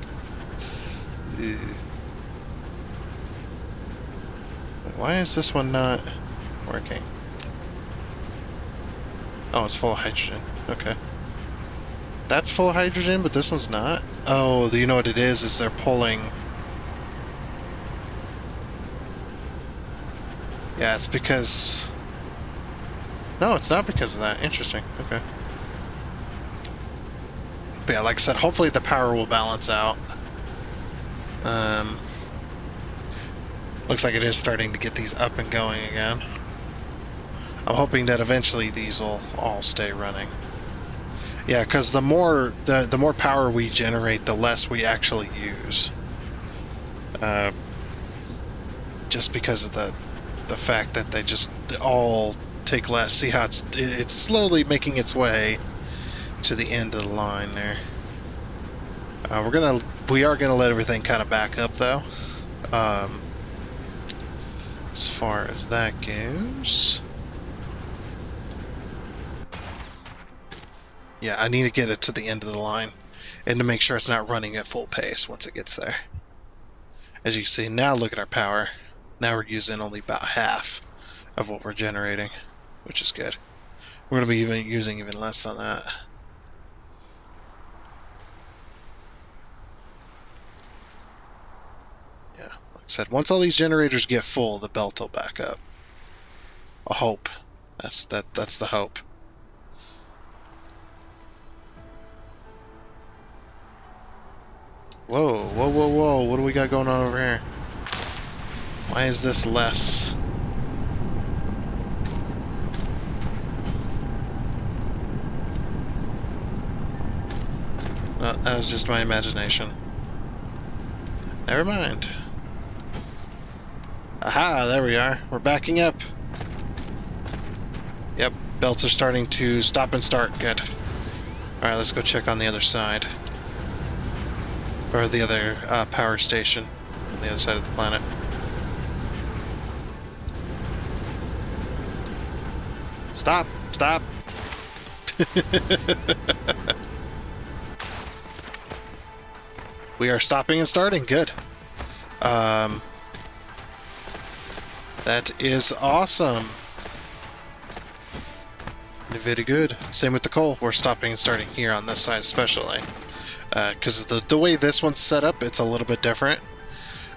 Why is this one not working? Oh, it's full of hydrogen. Okay. That's full of hydrogen, but this one's not? Oh, you know what it is they're pulling... Yeah, it's because... No, it's not because of that. Interesting. Okay. But yeah, like I said, hopefully the power will balance out. Looks like it is starting to get these up and going again. I'm hoping that eventually these will all stay running. Yeah, because the more power we generate, the less we actually use. Just because of the fact that they just all take less. See how it's slowly making its way to the end of the line there. We are gonna let everything kind of back up though. As far as that goes. Yeah, I need to get it to the end of the line and to make sure it's not running at full pace once it gets there. As you can see, now look at our power. Now we're using only about half of what we're generating, which is good. We're going to be using even less than that. Yeah, like I said, once all these generators get full, the belt will back up. I hope. That's the hope. Whoa, whoa, whoa, whoa, what do we got going on over here? Why is this less? No, that was just my imagination. Never mind. Aha, there we are. We're backing up. Yep, belts are starting to stop and start. Good. Alright, let's go check on the other side. Or the other power station on the other side of the planet. Stop! Stop! We are stopping and starting. Good. That is awesome. Very good. Same with the coal. We're stopping and starting here on this side especially. Because the way this one's set up, it's a little bit different.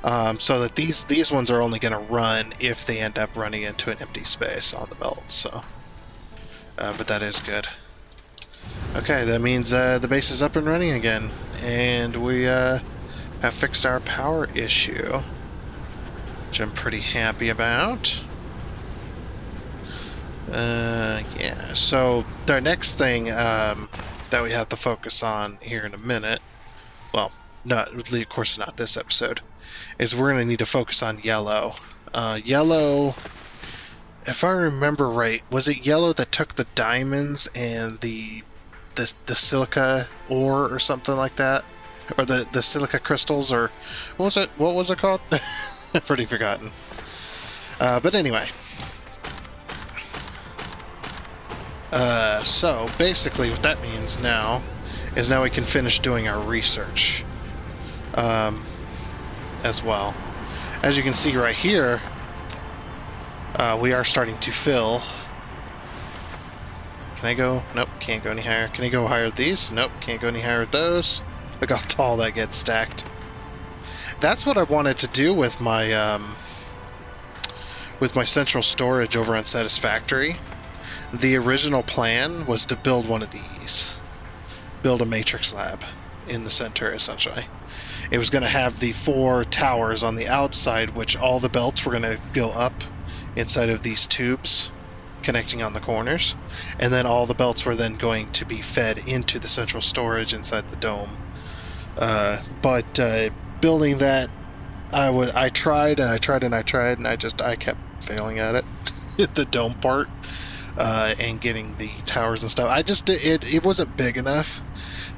So that these ones are only going to run if they end up running into an empty space on the belt. So, but that is good. Okay, that means the base is up and running again, and we have fixed our power issue, which I'm pretty happy about. Yeah. So the next thing that we have to focus on here in a minute, well, of course not this episode, is we're going to need to focus on yellow. Yellow, if I remember right, was it yellow that took the diamonds and the silica ore or something like that? Or the silica crystals, or what was it called? Pretty forgotten. But anyway. So basically what that means now is we can finish doing our research as well. As you can see right here, we are starting to fill. Can I go? Nope, can't go any higher. Can I go higher with these? Nope, can't go any higher with those. Look how tall that gets stacked. That's what I wanted to do with my central storage over on Satisfactory. The original plan was to build one of these. Build a matrix lab in the center, essentially. It was going to have the 4 towers on the outside, which all the belts were going to go up inside of these tubes connecting on the corners, and then all the belts were then going to be fed into the central storage inside the dome. But building that, I tried and I kept failing at it. The dome part. and getting the towers and stuff. It wasn't big enough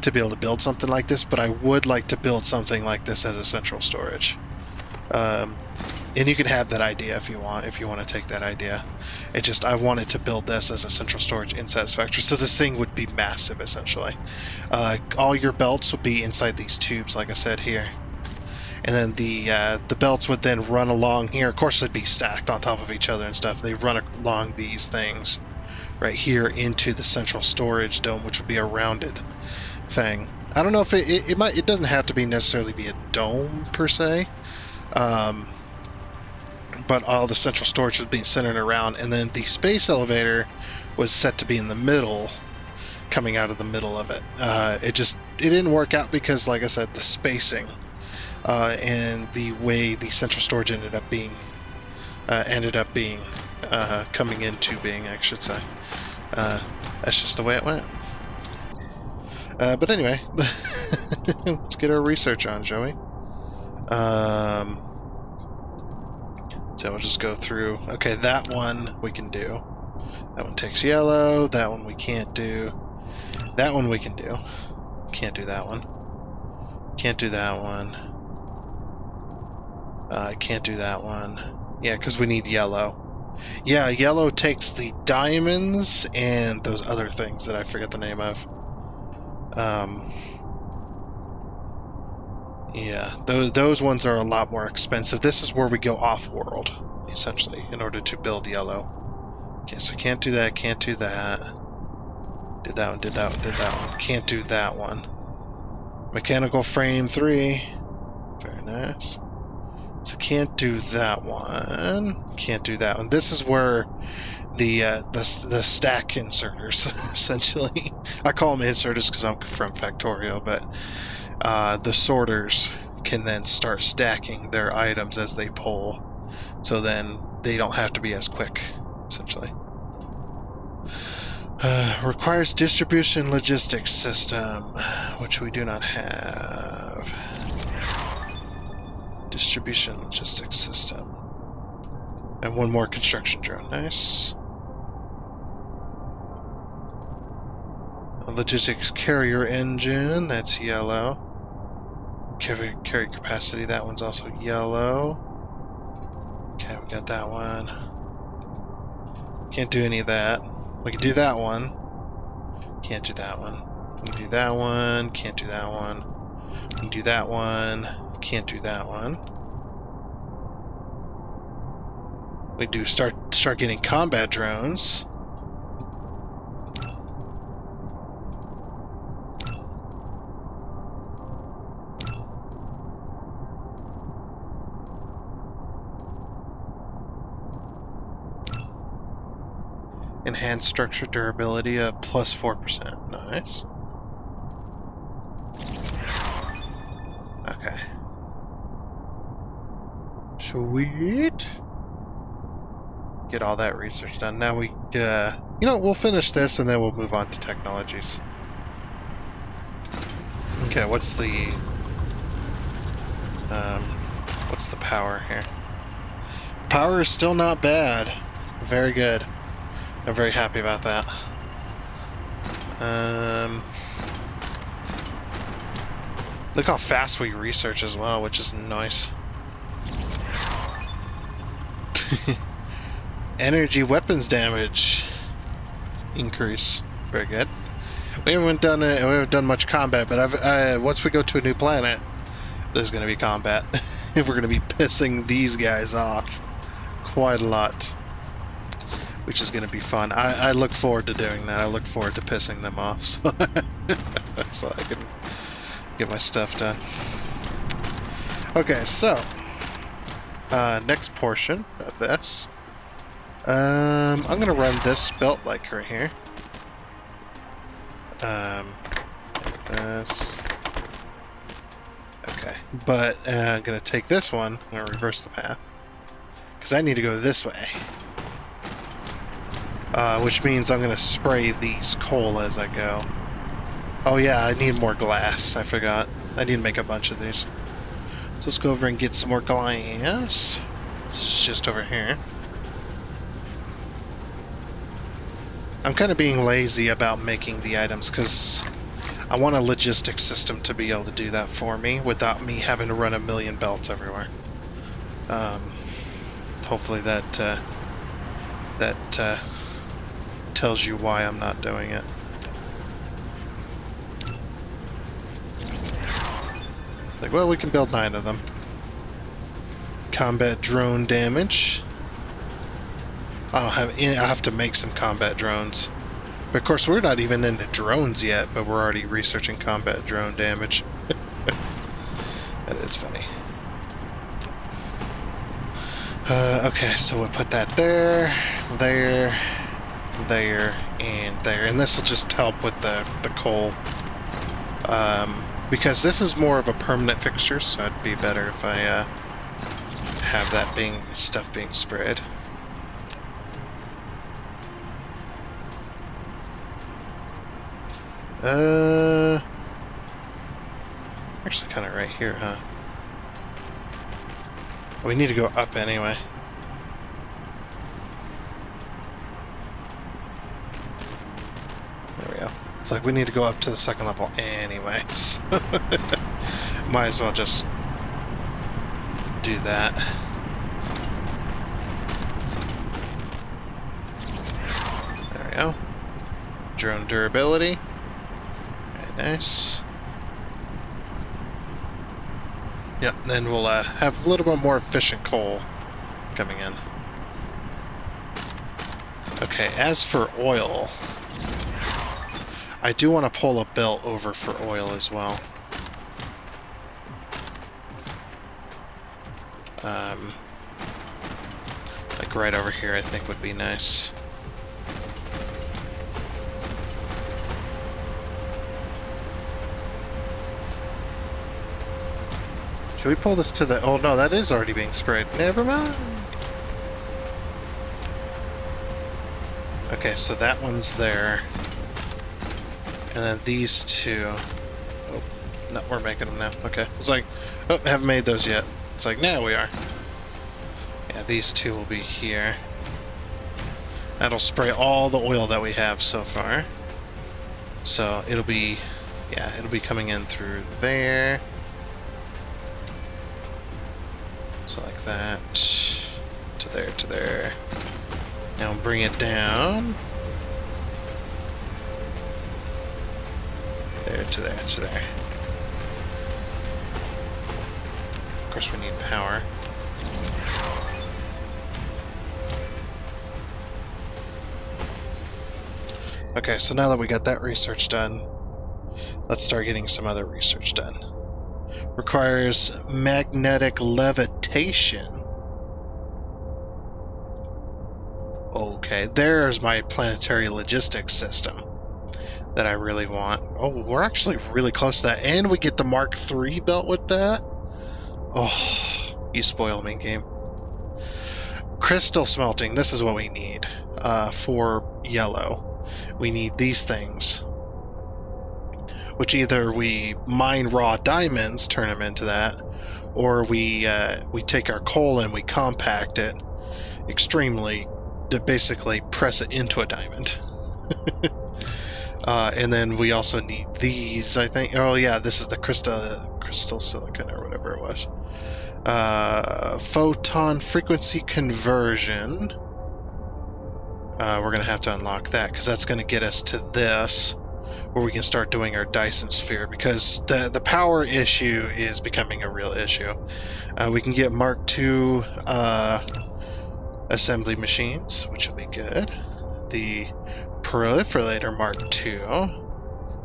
to be able to build something like this, but I would like to build something like this as a central storage. And you can have that idea if you want to take that idea. I wanted to build this as a central storage inside this factory, so this thing would be massive essentially. All your belts would be inside these tubes, like I said here, and then the belts would then run along here. Of course, they'd be stacked on top of each other and stuff. They run along these things right here into the central storage dome, which would be a rounded thing. I don't know if it doesn't have to be necessarily be a dome per se. But all the central storage was being centered around, and then the space elevator was set to be in the middle, coming out of the middle of it. It didn't work out because, like I said, the spacing and the way the central storage ended up being coming into being, I should say. That's just the way it went. But anyway, let's get our research on, shall we? So we'll just go through. Okay, that one we can do. That one takes yellow. That one we can't do. That one we can do. Can't do that one. Can't do that one. Can't do that one. Yeah, because we need yellow. Yeah, yellow takes the diamonds and those other things that I forget the name of. Yeah, those ones are a lot more expensive. This is where we go off-world, essentially, in order to build yellow. Okay, so can't do that, can't do that. Did that one, did that one, did that one. Can't do that one. Mechanical frame 3. Very nice. So can't do that one. Can't do that one. This is where the stack inserters, essentially. I call them inserters because I'm from Factorio, but the sorters can then start stacking their items as they pull, so then they don't have to be as quick, essentially. Requires distribution logistics system, which we do not have. Distribution logistics system. And one more construction drone. Nice. A logistics carrier engine, that's yellow. Carry capacity, that one's also yellow. Okay, we got that one. Can't do any of that. We can do that one. Can't do that one. We can do that one. Can't do that one. We can do that one. Can't do that one. We do start getting combat drones. Enhanced structure durability of plus 4%. Nice. Okay. Sweet. Get all that research done. Now we, we'll finish this and then we'll move on to technologies. Okay, what's the power here? Power is still not bad. Very good. I'm very happy about that. Look how fast we research as well, which is nice. Energy weapons damage increase. Very good. We haven't done much combat, but once we go to a new planet, there's going to be combat. We're going to be pissing these guys off quite a lot, which is going to be fun. I look forward to doing that. I look forward to pissing them off, so I can get my stuff done. Okay, so next portion of this, I'm going to run this belt like right here. This. Okay, but I'm going to take this one. I'm going to reverse the path because I need to go this way. Which means I'm going to spray these coal as I go. Oh yeah, I need more glass. I forgot. I need to make a bunch of these. So let's go over and get some more glass. This is just over here. I'm kind of being lazy about making the items because I want a logistics system to be able to do that for me without me having to run a million belts everywhere. Hopefully that tells you why I'm not doing it. Like, well, we can build 9 of them. Combat drone damage. I don't have any, I have to make some combat drones. But of course, we're not even into drones yet, but we're already researching combat drone damage. That is funny. Okay, so we'll put that there, there, there, and there. And this will just help with the coal. Because this is more of a permanent fixture, so it'd be better if I have that stuff being spread. Actually kind of right here, huh? We need to go up anyway. There we go. It's like we need to go up to the 2nd level anyways. Might as well just do that. There we go. Drone durability. Very nice. Yep, then we'll have a little bit more efficient coal coming in. Okay, as for oil, I do want to pull a belt over for oil as well. Like right over here, I think would be nice. Should we pull this to the... Oh no, that is already being sprayed. Never mind. Okay, so that one's there. And then these 2... Oh, no, we're making them now. Okay. It's like, oh, haven't made those yet. It's like, now we are. Yeah, these 2 will be here. That'll spray all the oil that we have so far. So it'll be... Yeah, it'll be coming in through there. So like that, to there, to there. Now bring it down. There, to there, to there. Of course we need power. Okay, so now that we got that research done, let's start getting some other research done. Requires magnetic levitation. Okay, there's my planetary logistics system that I really want. Oh, we're actually really close to that, and we get the Mark III belt with that. Oh, you spoiled me, game. Crystal smelting, this is what we need for yellow. We need these things, which either we mine raw diamonds, turn them into that, or we take our coal and we compact it extremely to basically press it into a diamond. And then we also need these, I think. Oh yeah, this is the crystal silicon or whatever it was. Photon frequency conversion. We're gonna have to unlock that because that's gonna get us to this, where we can start doing our Dyson Sphere, because the power issue is becoming a real issue. We can get Mark II assembly machines, which will be good. The Proliferator Mark II.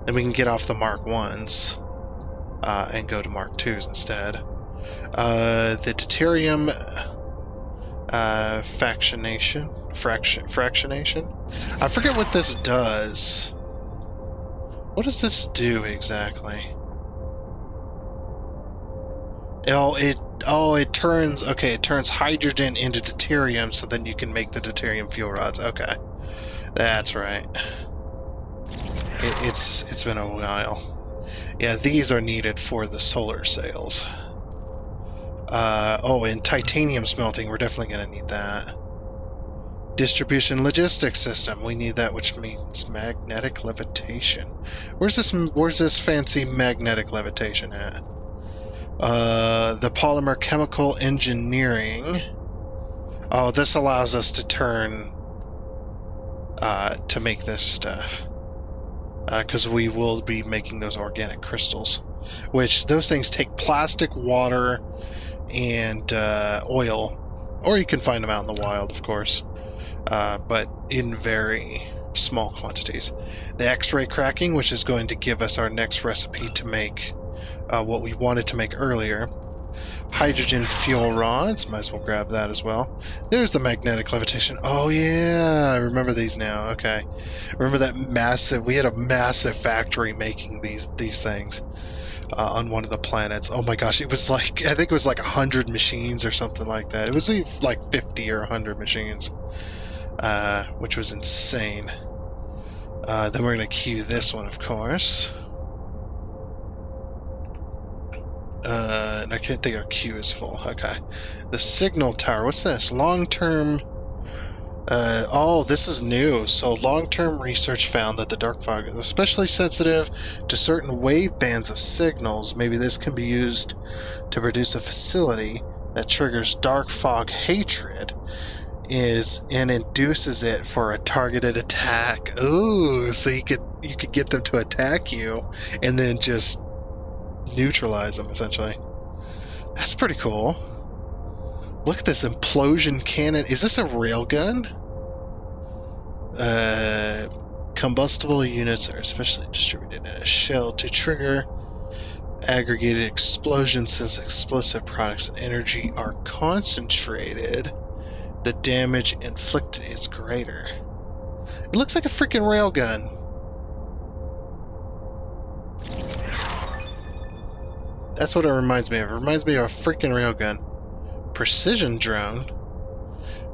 Then we can get off the Mark Is and go to Mark IIs instead. The deuterium fractionation. I forget what this does. What does this do exactly? It turns hydrogen into deuterium, so then you can make the deuterium fuel rods. Okay, that's right. It's been a while. Yeah, these are needed for the solar sails. And titanium smelting, we're definitely gonna need that. Distribution logistics system. We need that, which means magnetic levitation. Where's this fancy magnetic levitation at? The polymer chemical engineering. Oh, this allows us to turn to make this stuff. Because we will be making those organic crystals, which those things take plastic, water, and oil, or you can find them out in the wild, of course, but in very small quantities. The X-ray cracking, which is going to give us our next recipe to make what we wanted to make earlier. Hydrogen fuel rods, might as well grab that as well. There's the magnetic levitation. Oh yeah, I remember these now. Okay, remember that massive? We had a massive factory making these things on one of the planets. Oh my gosh, it was like, I think it was like 100 machines or something like that. It was like 50 or 100 machines, which was insane. Then we're gonna queue this one, of course. I can't think our queue is full. Okay. The signal tower. What's this? Long-term... oh, this is new. So long-term research found that the dark fog is especially sensitive to certain wave bands of signals. Maybe this can be used to produce a facility that triggers dark fog hatred and induces it for a targeted attack. Ooh, so you could get them to attack you and then just neutralize them, essentially. That's pretty cool. Look at this implosion cannon. Is this a railgun? Combustible units are especially distributed in a shell to trigger aggregated explosions. Since explosive products and energy are concentrated, the damage inflicted is greater. It looks like a freaking railgun. That's what it reminds me of. It reminds me of a freaking railgun. Precision drone.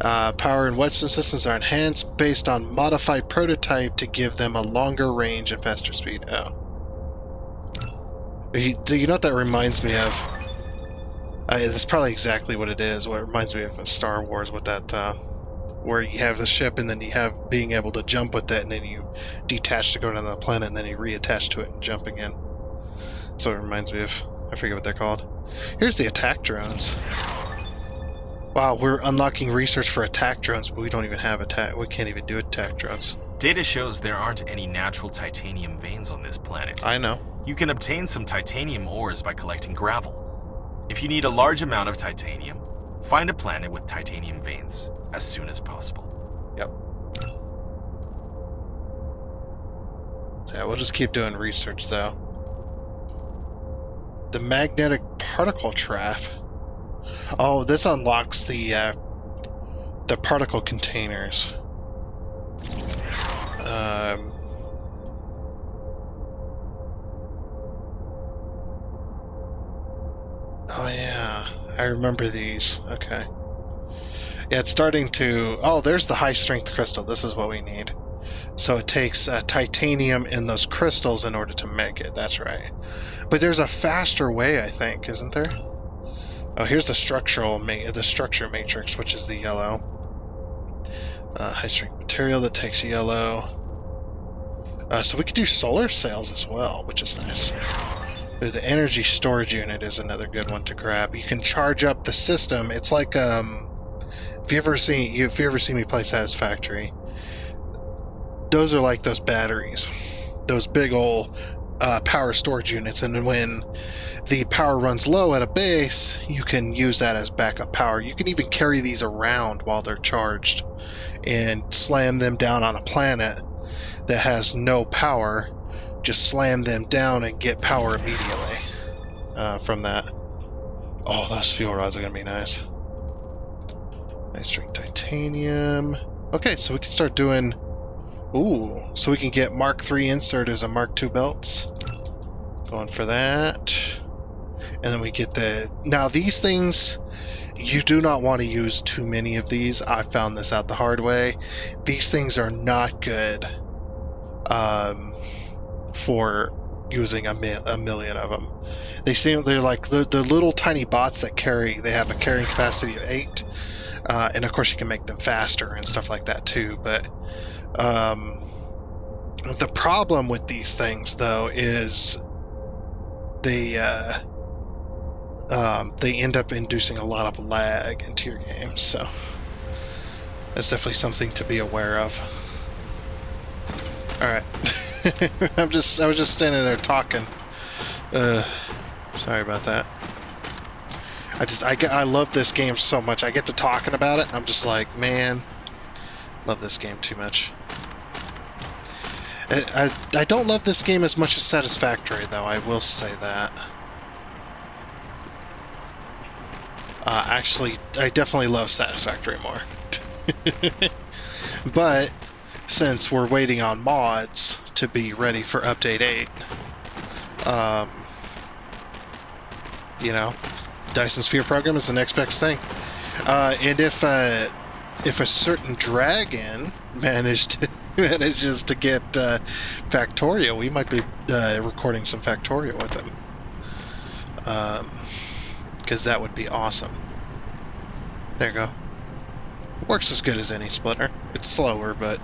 Power and whitestone systems are enhanced based on modified prototype to give them a longer range and faster speed. Oh. Do you know what that reminds me of? That's probably exactly what it is. What it reminds me of Star Wars with that, where you have the ship and then you have being able to jump with it and then you detach to go to another planet and then you reattach to it and jump again. That's what it reminds me of. I forget what they're called. Here's the attack drones. Wow, we're unlocking research for attack drones, but we don't even have attack. We can't even do attack drones. Data shows there aren't any natural titanium veins on this planet. I know. You can obtain some titanium ores by collecting gravel. If you need a large amount of titanium, find a planet with titanium veins as soon as possible. Yep. So yeah, we'll just keep doing research, though. The magnetic particle trap. Oh, this unlocks the particle containers. Oh yeah, I remember these. Okay. Yeah, it's starting to... Oh, there's the high strength crystal. This is what we need. So it takes titanium in those crystals in order to make it. That's right. But there's a faster way, I think, isn't there? Oh, here's the structure matrix, which is the yellow. High strength material that takes yellow. So we could do solar sails as well, which is nice. The energy storage unit is another good one to grab. You can charge up the system. It's like if you ever seen me play Satisfactory, those are like those batteries, those big old power storage units, and when the power runs low at a base, you can use that as backup power. You can even carry these around while they're charged and slam them down on a planet that has no power. Just slam them down and get power immediately from that. Oh, those fuel rods are gonna be nice. Nice strength titanium. Okay, so we can start doing... Ooh, so we can get Mark III inserters and Mark II belts. Going for that. And then we get the... Now, these things, you do not want to use too many of these. I found this out the hard way. These things are not good for using a million of them. They're like the little tiny bots that they have a carrying capacity of 8, and of course you can make them faster and stuff like that too. But the problem with these things though is they end up inducing a lot of lag into your game, so that's definitely something to be aware of. All right. I was just standing there talking. Sorry about that. I love this game so much. I get to talking about it, and I'm just like, man, love this game too much. I don't love this game as much as Satisfactory, though. I will say that. Actually, I definitely love Satisfactory more. But since we're waiting on mods to be ready for update 8, you know, Dyson Sphere Program is the next best thing. And if a certain dragon manages to get Factorio, we might be recording some Factorio with him. Because that would be awesome. There you go. Works as good as any splitter. It's slower, but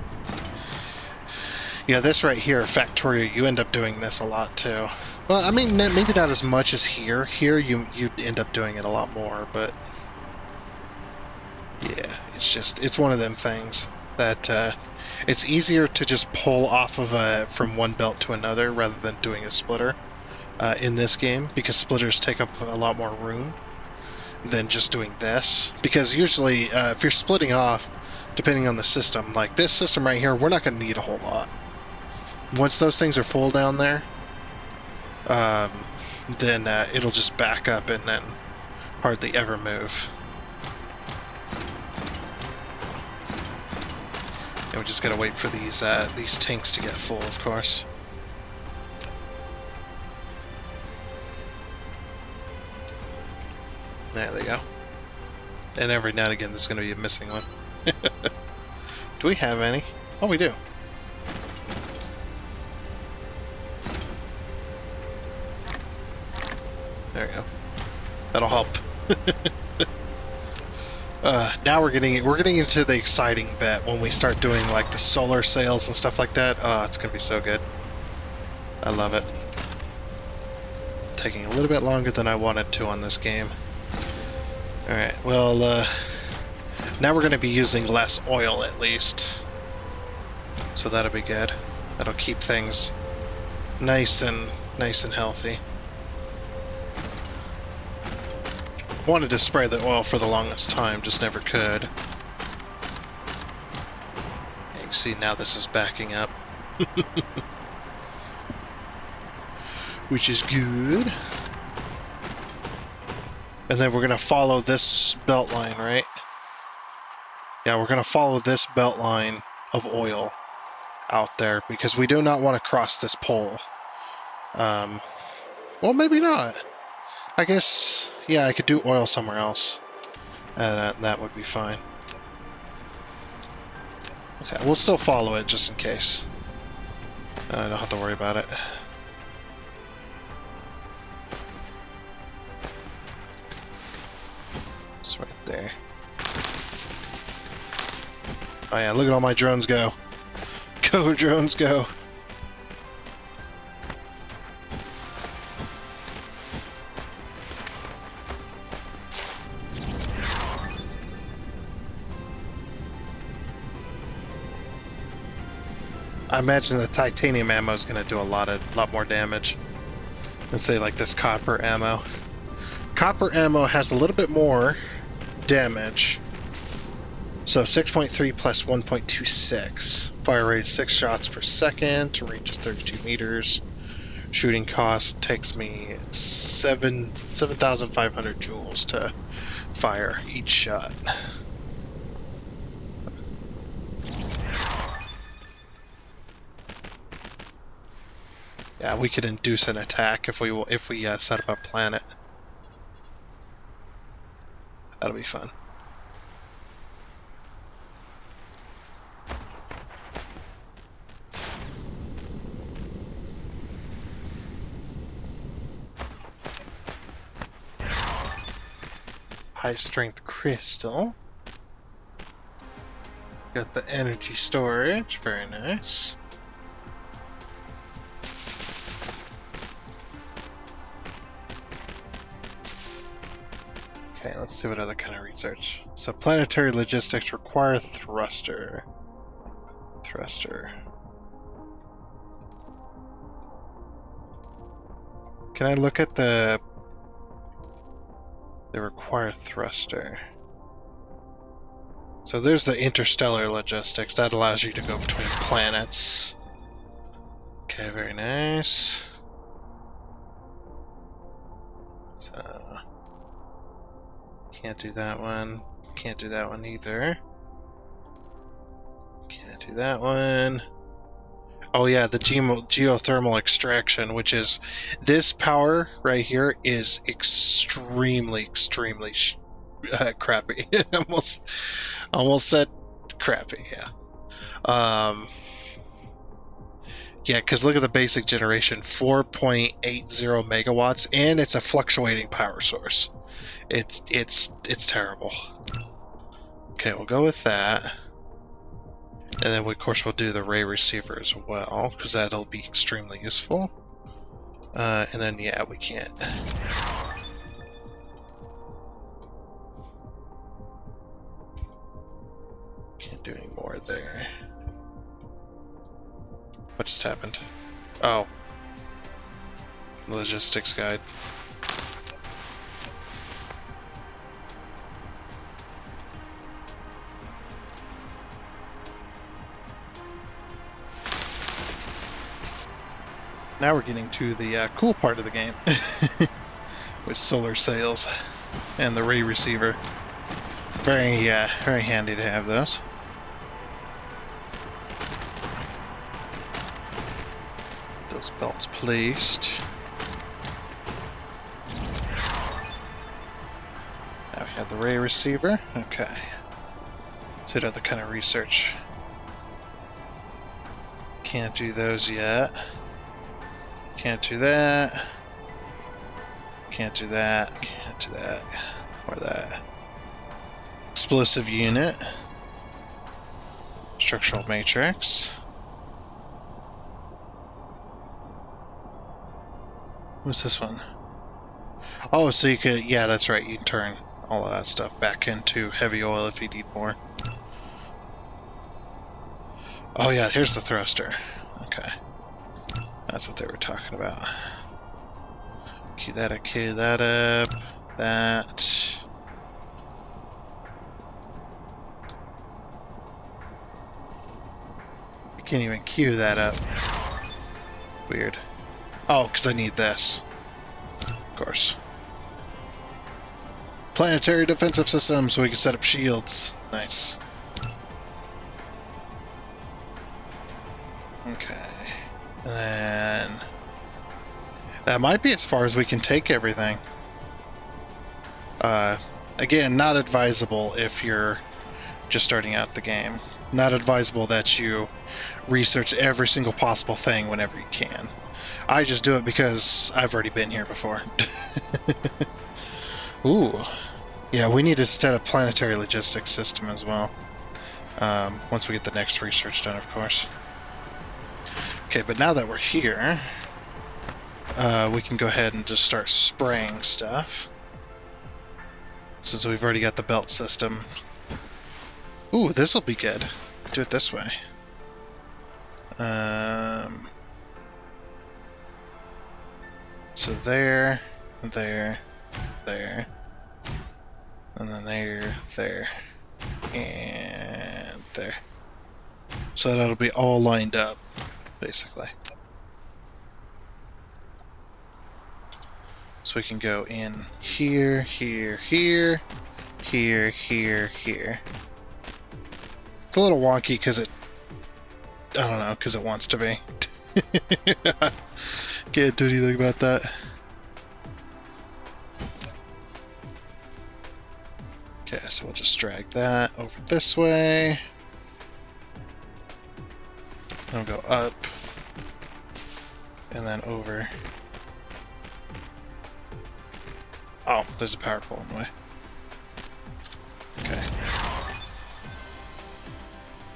yeah, this right here, Factorio, you end up doing this a lot too. Well, I mean, maybe not as much as here. Here, you end up doing it a lot more, but yeah, it's one of them things that it's easier to just pull off of from one belt to another rather than doing a splitter in this game, because splitters take up a lot more room than just doing this. Because usually, if you're splitting off, depending on the system, like this system right here, we're not going to need a whole lot. Once those things are full down there, then it'll just back up and then hardly ever move. And we just gotta wait for these tanks to get full, of course. There they go. And every now and again there's gonna be a missing one. Do we have any? Oh, we do. There we go. That'll help. Now we're getting into the exciting bit when we start doing like the solar sails and stuff like that. Oh, it's gonna be so good. I love it. Taking a little bit longer than I wanted to on this game. Alright, well, now we're gonna be using less oil at least. So that'll be good. That'll keep things nice and healthy. Wanted to spray the oil for the longest time, just never could. You can see now this is backing up. Which is good. And then we're going to follow this belt line, right? Yeah, we're going to follow this belt line of oil out there, because we do not want to cross this pole. Well, maybe not. I guess, yeah, I could do oil somewhere else. That would be fine. Okay, we'll still follow it just in case. And I don't have to worry about it. It's right there. Oh yeah, look at all my drones go. Go, drones, go. I imagine the titanium ammo is going to do a lot more damage than, say, like this copper ammo. Copper ammo has a little bit more damage. So 6.3 plus 1.26. Fire rate 6 shots per second. Range is 32 meters. Shooting cost takes me 7,500 joules to fire each shot. Yeah, we could induce an attack if we set up a planet. That'll be fun. high strength crystal. Got the energy storage, very nice. Okay, let's see what other kind of research. So planetary logistics require thruster. Thruster. Can I look at the... They require thruster. So there's the interstellar logistics. That allows you to go between planets. Okay, very nice. So... Can't do that one. Can't do that one either. Can't do that one. Oh yeah, the geothermal extraction, which is... This power right here is extremely crappy. almost said crappy, yeah. Yeah, because look at the basic generation, 4.80 megawatts, and it's a fluctuating power source. It's terrible. Okay, we'll go with that. And then, of course, we'll do the ray receiver as well, because that'll be extremely useful. And then, yeah, we can't. Can't do any more there. What just happened? Oh. Logistics guide. Now we're getting to the cool part of the game. With solar sails and the ray receiver. Very handy to have those. Those belts placed. Now we have the ray receiver. Okay. Let's hit other kind of research. Can't do those yet. Can't do that. Can't do that. Can't do that. Or that. Explosive unit. Structural matrix. What's this one? Oh, so you could, yeah, that's right. You can turn all of that stuff back into heavy oil if you need more. Oh yeah, here's the thruster. Okay. That's what they were talking about. Queue that up, that. You can't even queue that up. Weird. Oh, because I need this. Of course. Planetary defensive system, so we can set up shields. Nice. Okay. And then... That might be as far as we can take everything. Again, not advisable if you're just starting out the game. Not advisable that you research every single possible thing whenever you can. I just do it because I've already been here before. Ooh. Yeah, we need to set a planetary logistics system as well. Once we get the next research done, of course. Okay, but now that we're here, we can go ahead and just start spraying stuff. Since we've already got the belt system. Ooh, this'll be good. Do it this way. So there, there, there, and then there, and there. So that'll be all lined up, basically. So we can go in here, here, here, here, here, here. It's a little wonky because it, I don't know, because it wants to be. Can't do anything about that. Okay, so we'll just drag that over this way. And we'll go up. And then over. Oh, there's a power pole in the way. Okay.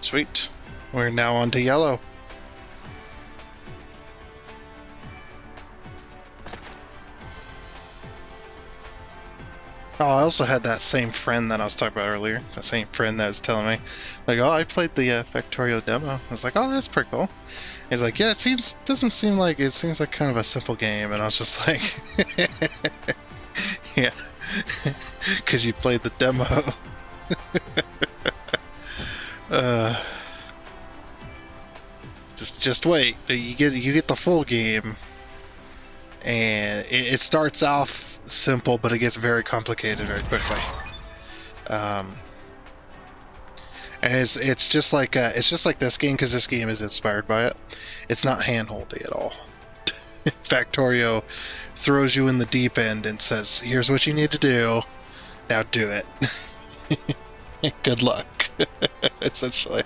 Sweet. We're now on to yellow. Oh, I also had that same friend that I was talking about earlier. That same friend that was telling me, like, oh, I played the Factorio demo. I was like, oh, that's pretty cool. He's like, yeah, doesn't seem like, it seems like kind of a simple game. And I was just like, yeah, because you played the demo. uh, just wait. You get the full game, and it starts off simple, but it gets very complicated very quickly. And it's just like this game, because this game is inspired by it. It's not handholdy at all. Factorio throws you in the deep end and says, "Here's what you need to do. Now do it." Good luck. Essentially,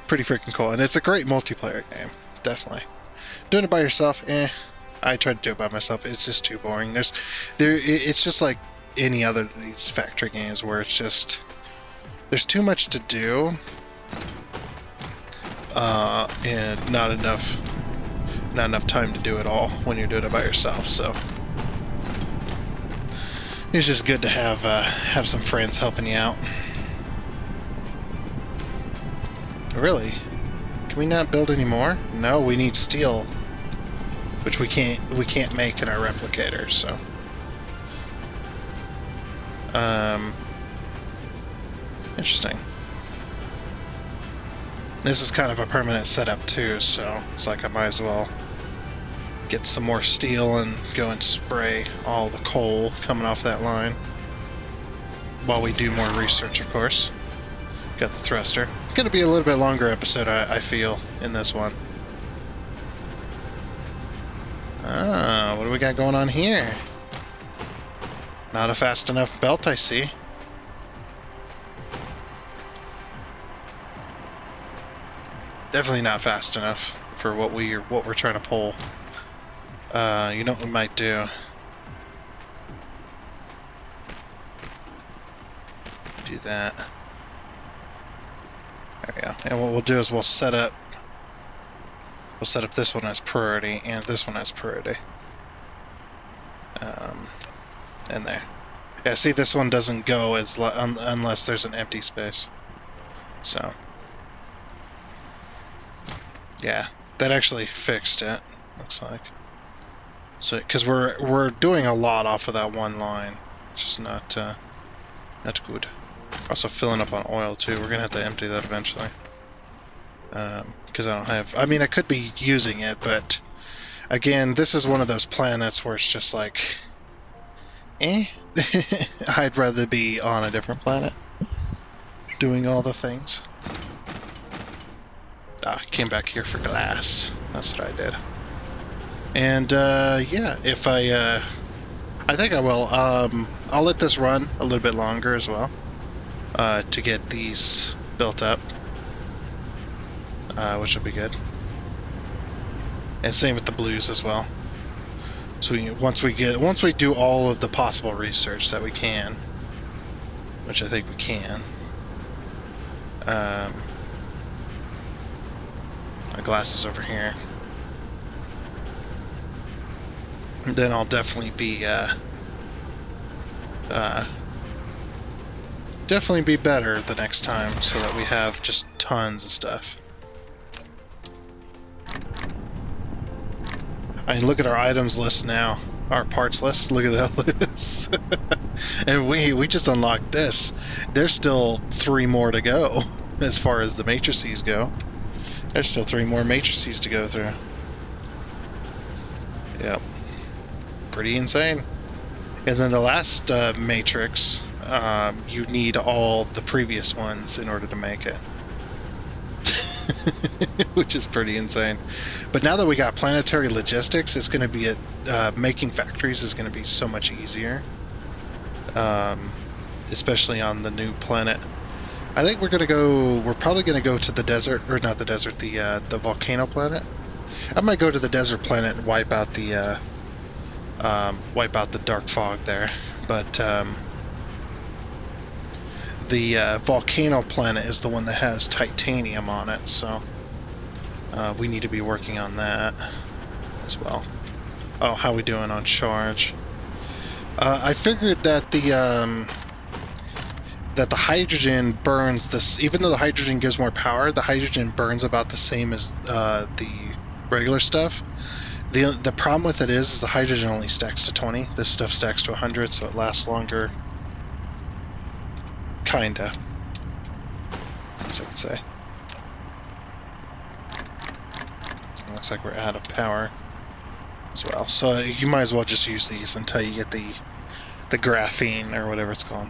pretty freaking cool, and it's a great multiplayer game. Definitely. Doing it by yourself, I tried to do it by myself. It's just too boring. It's just like any other of these factory games where it's just there's too much to do, and not enough time to do it all when you're doing it by yourself. So it's just good to have some friends helping you out. Really? Can we not build any more? No, we need steel, which we can't make in our replicator. So, interesting. This is kind of a permanent setup too, so it's like I might as well get some more steel and go and spray all the coal coming off that line while we do more research, of course. Got the thruster. Gonna be a little bit longer episode, I feel, in this one. Ah, what do we got going on here? Not a fast enough belt, I see. Definitely not fast enough for what we're trying to pull. You know what we might do? Do that. There we go. And what we'll do is we'll set up this one as priority and this one as priority. And there. Yeah, see, this one doesn't go unless there's an empty space. So, yeah, that actually fixed it. Looks like. So, because we're doing a lot off of that one line, it's just not good. Also filling up on oil too. We're gonna have to empty that eventually. Because I don't have. I mean, I could be using it, but again, this is one of those planets where it's just like, I'd rather be on a different planet, doing all the things. I came back here for glass. That's what I did. And yeah, if I think I will. I'll let this run a little bit longer as well, to get these built up, which will be good. And same with the blues as well. So once we do all of the possible research that we can, which I think we can. My glass is over here. Then I'll definitely be better the next time, so that we have just tons of stuff. I mean, look at our items list now, our parts list. Look at that list, and we just unlocked this. There's still 3 more to go as far as the matrices go. There's still 3 more matrices to go through. Yep. Pretty insane. And then the last matrix, you need all the previous ones in order to make it. Which is pretty insane. But now that we got planetary logistics, it's going to be making factories is going to be so much easier. Especially on the new planet. I think we're probably going to go to the desert, or not the desert, the volcano planet. I might go to the desert planet and wipe out the dark fog there. But The volcano planet is the one that has titanium on it, so we need to be working on that as well. Oh, how we doing on charge? I figured that the hydrogen burns this. Even though the hydrogen gives more power, the hydrogen burns about the same as the regular stuff. The problem with it is the hydrogen only stacks to 20. This stuff stacks to 100, so it lasts longer. Kinda, as I could say. Looks like we're out of power as well. So you might as well just use these until you get the graphene or whatever it's called.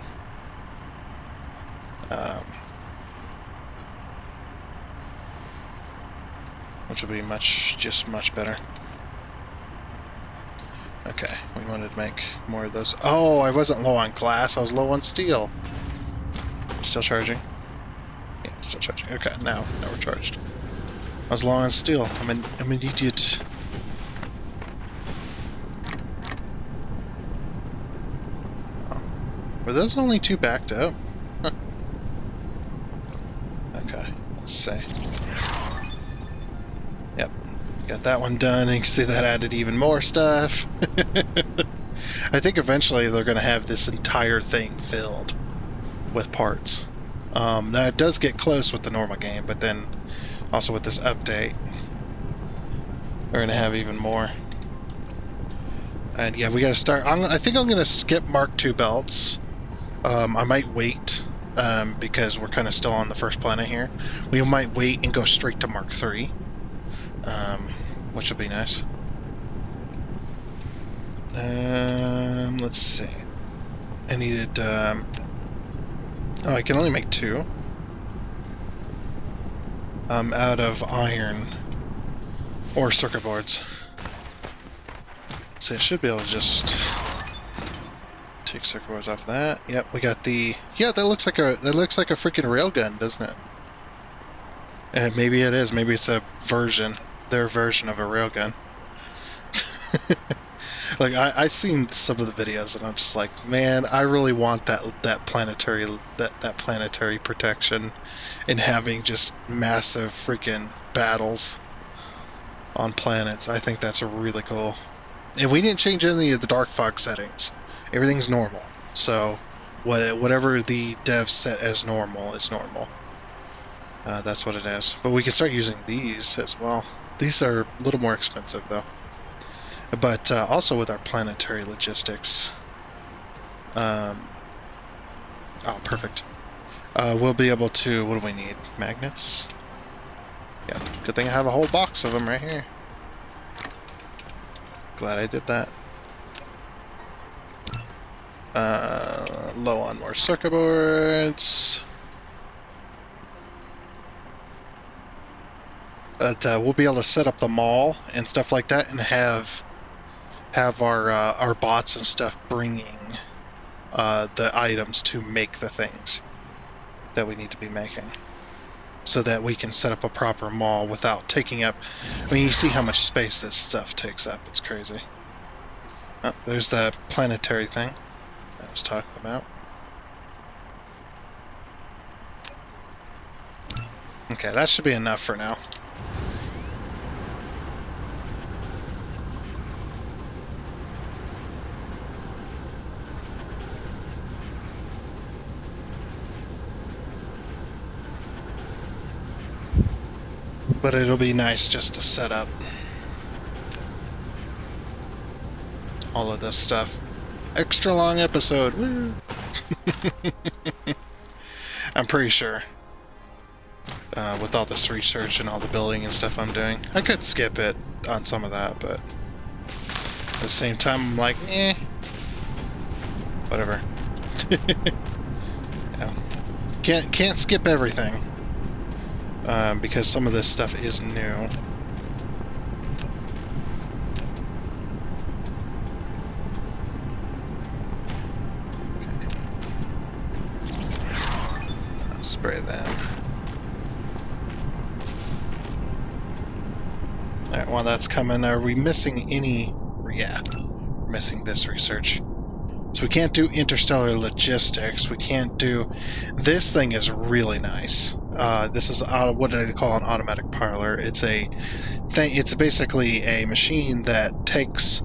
Which will be much better. Okay, we wanted to make more of those. Oh, I wasn't low on glass, I was low on steel. Still charging? Yeah, still charging. Okay, now we're charged. I was low on steel. I'm an idiot. Oh. Were those only 2 backed up? Huh. Okay, let's see. Yep, got that one done. You can see that added even more stuff. I think eventually they're going to have this entire thing filled with parts. Now it does get close with the normal game, but then also with this update, we're going to have even more. And yeah, we got to start. I think I'm going to skip Mark II belts. I might wait because we're kind of still on the first planet here. We might wait and go straight to Mark III. Which will be nice. Let's see. I needed. Oh, I can only make 2. Out of iron or circuit boards. So I should be able to just take circuit boards off of that. Yep, we got the. Yeah, that looks like a freaking railgun, doesn't it? And maybe it is. Maybe it's a version. Their version of a railgun. Like I seen some of the videos and I'm just like, man, I really want that planetary protection and having just massive freaking battles on planets. I think that's really cool. And we didn't change any of the dark fog settings. Everything's normal. So whatever the devs set as normal is normal. That's what it is. But we can start using these as well. These are a little more expensive, though. But also with our planetary logistics. Oh, perfect. We'll be able to... What do we need? Magnets? Yeah, good thing I have a whole box of them right here. Glad I did that. Low on more circuit boards. But we'll be able to set up the mall and stuff like that, and have our bots and stuff bringing the items to make the things that we need to be making, so that we can set up a proper mall without taking up. I mean, you see how much space this stuff takes up. It's crazy. Oh, there's the planetary thing I was talking about. Okay, that should be enough for now. But it'll be nice just to set up all of this stuff. Extra long episode. Woo! I'm pretty sure. With all this research and all the building and stuff I'm doing. I could skip it on some of that, but at the same time I'm like, eh. Whatever. Yeah. Can't skip everything. Because some of this stuff is new. Okay. I'll spray that. Alright, while that's coming, are we missing any... Yeah, we're missing this research. So we can't do interstellar logistics. We can't do... This thing is really nice. This is what I call an automatic parlor. It's a thing. It's basically a machine that takes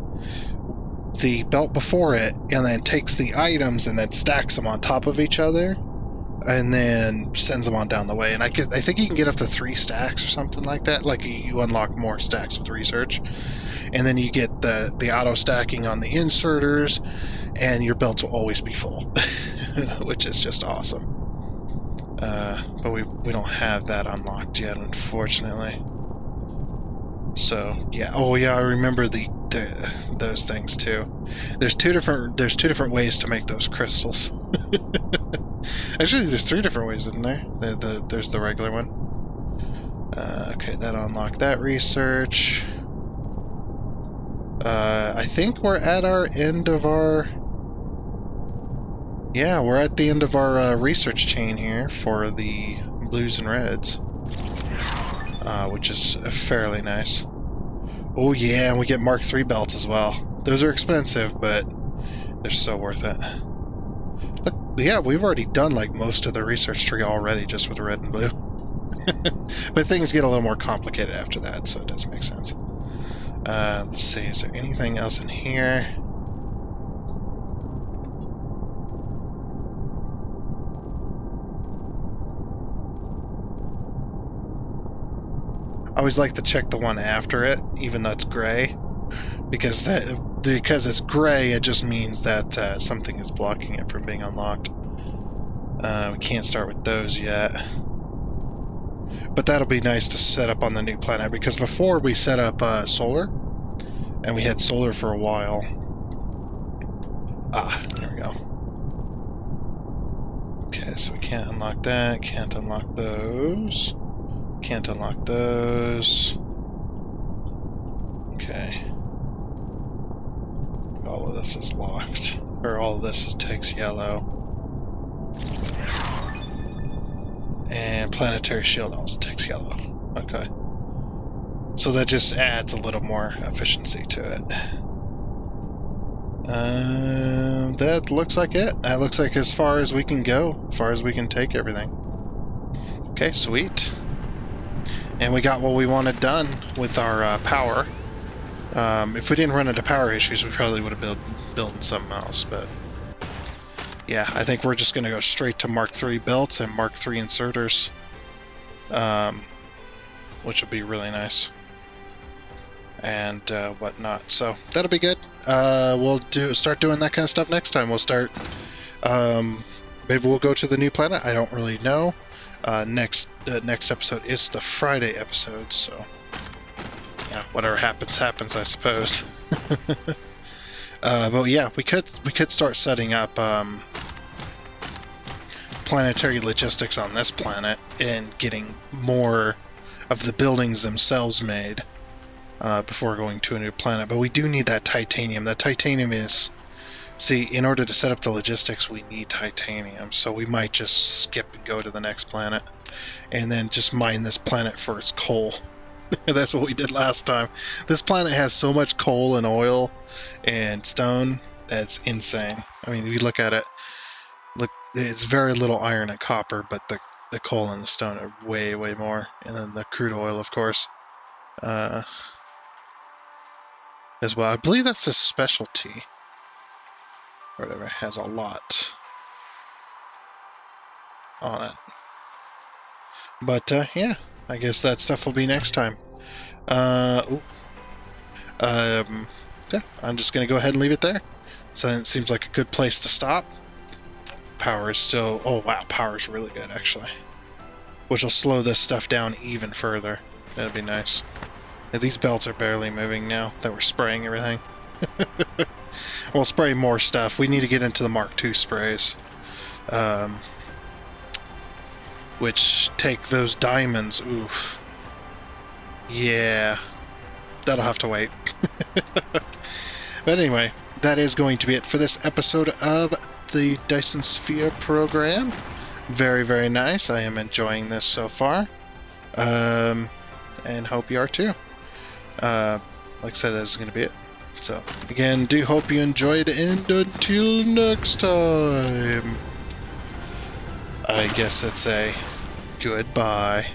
the belt before it and then takes the items and then stacks them on top of each other and then sends them on down the way. And I think you can get up to 3 stacks or something like that. Like you unlock more stacks with research. And then you get the auto stacking on the inserters, and your belts will always be full, which is just awesome. But we don't have that unlocked yet, unfortunately. So yeah. Oh yeah, I remember those things too. There's two different ways to make those crystals. Actually, there's 3 different ways, isn't there? There's the regular one. Okay, that unlocked that research. I think we're at our end of our... Yeah, we're at the end of our research chain here for the blues and reds. Which is fairly nice. Oh yeah, and we get Mark III belts as well. Those are expensive, but they're so worth it. But yeah, we've already done like most of the research tree already just with red and blue. But things get a little more complicated after that, so it does make sense. Let's see, is there anything else in here? I always like to check the one after it, even though it's gray, because it's gray, it just means that something is blocking it from being unlocked. We can't start with those yet. But that'll be nice to set up on the new planet, because before we set up solar, and we had solar for a while. There we go. Okay, so we can't unlock that, can't unlock those, can't unlock those. Okay. All of this is locked, or all of this takes yellow. And planetary shield also takes yellow. Okay. So that just adds a little more efficiency to it. That looks like it. That looks like as far as we can go, as far as we can take everything. Okay, sweet. And we got what we wanted done with our power. If we didn't run into power issues, we probably would have been building something else, but... Yeah, I think we're just going to go straight to Mark III belts and Mark III inserters, which would be really nice, and whatnot. So that'll be good. We'll start doing that kind of stuff next time. We'll start. Maybe we'll go to the new planet. I don't really know. Next episode is the Friday episode, so yeah, whatever happens, happens, I suppose. But yeah, we could start setting up planetary logistics on this planet and getting more of the buildings themselves made before going to a new planet. But we do need that titanium. That titanium is... See, in order to set up the logistics, we need titanium. So we might just skip and go to the next planet and then just mine this planet for its coal. That's what we did last time. This planet has so much coal and oil and stone that's insane. I mean, if you look at it, look, it's very little iron and copper, but the coal and the stone are way, way more. And then the crude oil, of course, as well. I believe that's a specialty. Or whatever, it has a lot on it. But, yeah, I guess that stuff will be next time. Yeah, I'm just going to go ahead and leave it there. So it seems like a good place to stop. Power is still... Oh, wow, power is really good, actually. Which will slow this stuff down even further. That'd be nice. Yeah, these belts are barely moving now that we're spraying everything. We'll spray more stuff. We need to get into the Mark II sprays. Which take those diamonds. Oof. Yeah. That'll have to wait. But anyway, that is going to be it for this episode of the Dyson Sphere Program. Very, very nice. I am enjoying this so far. And hope you are too. Like I said, this is going to be it. So, again, do hope you enjoyed, and until next time, I guess it's a goodbye.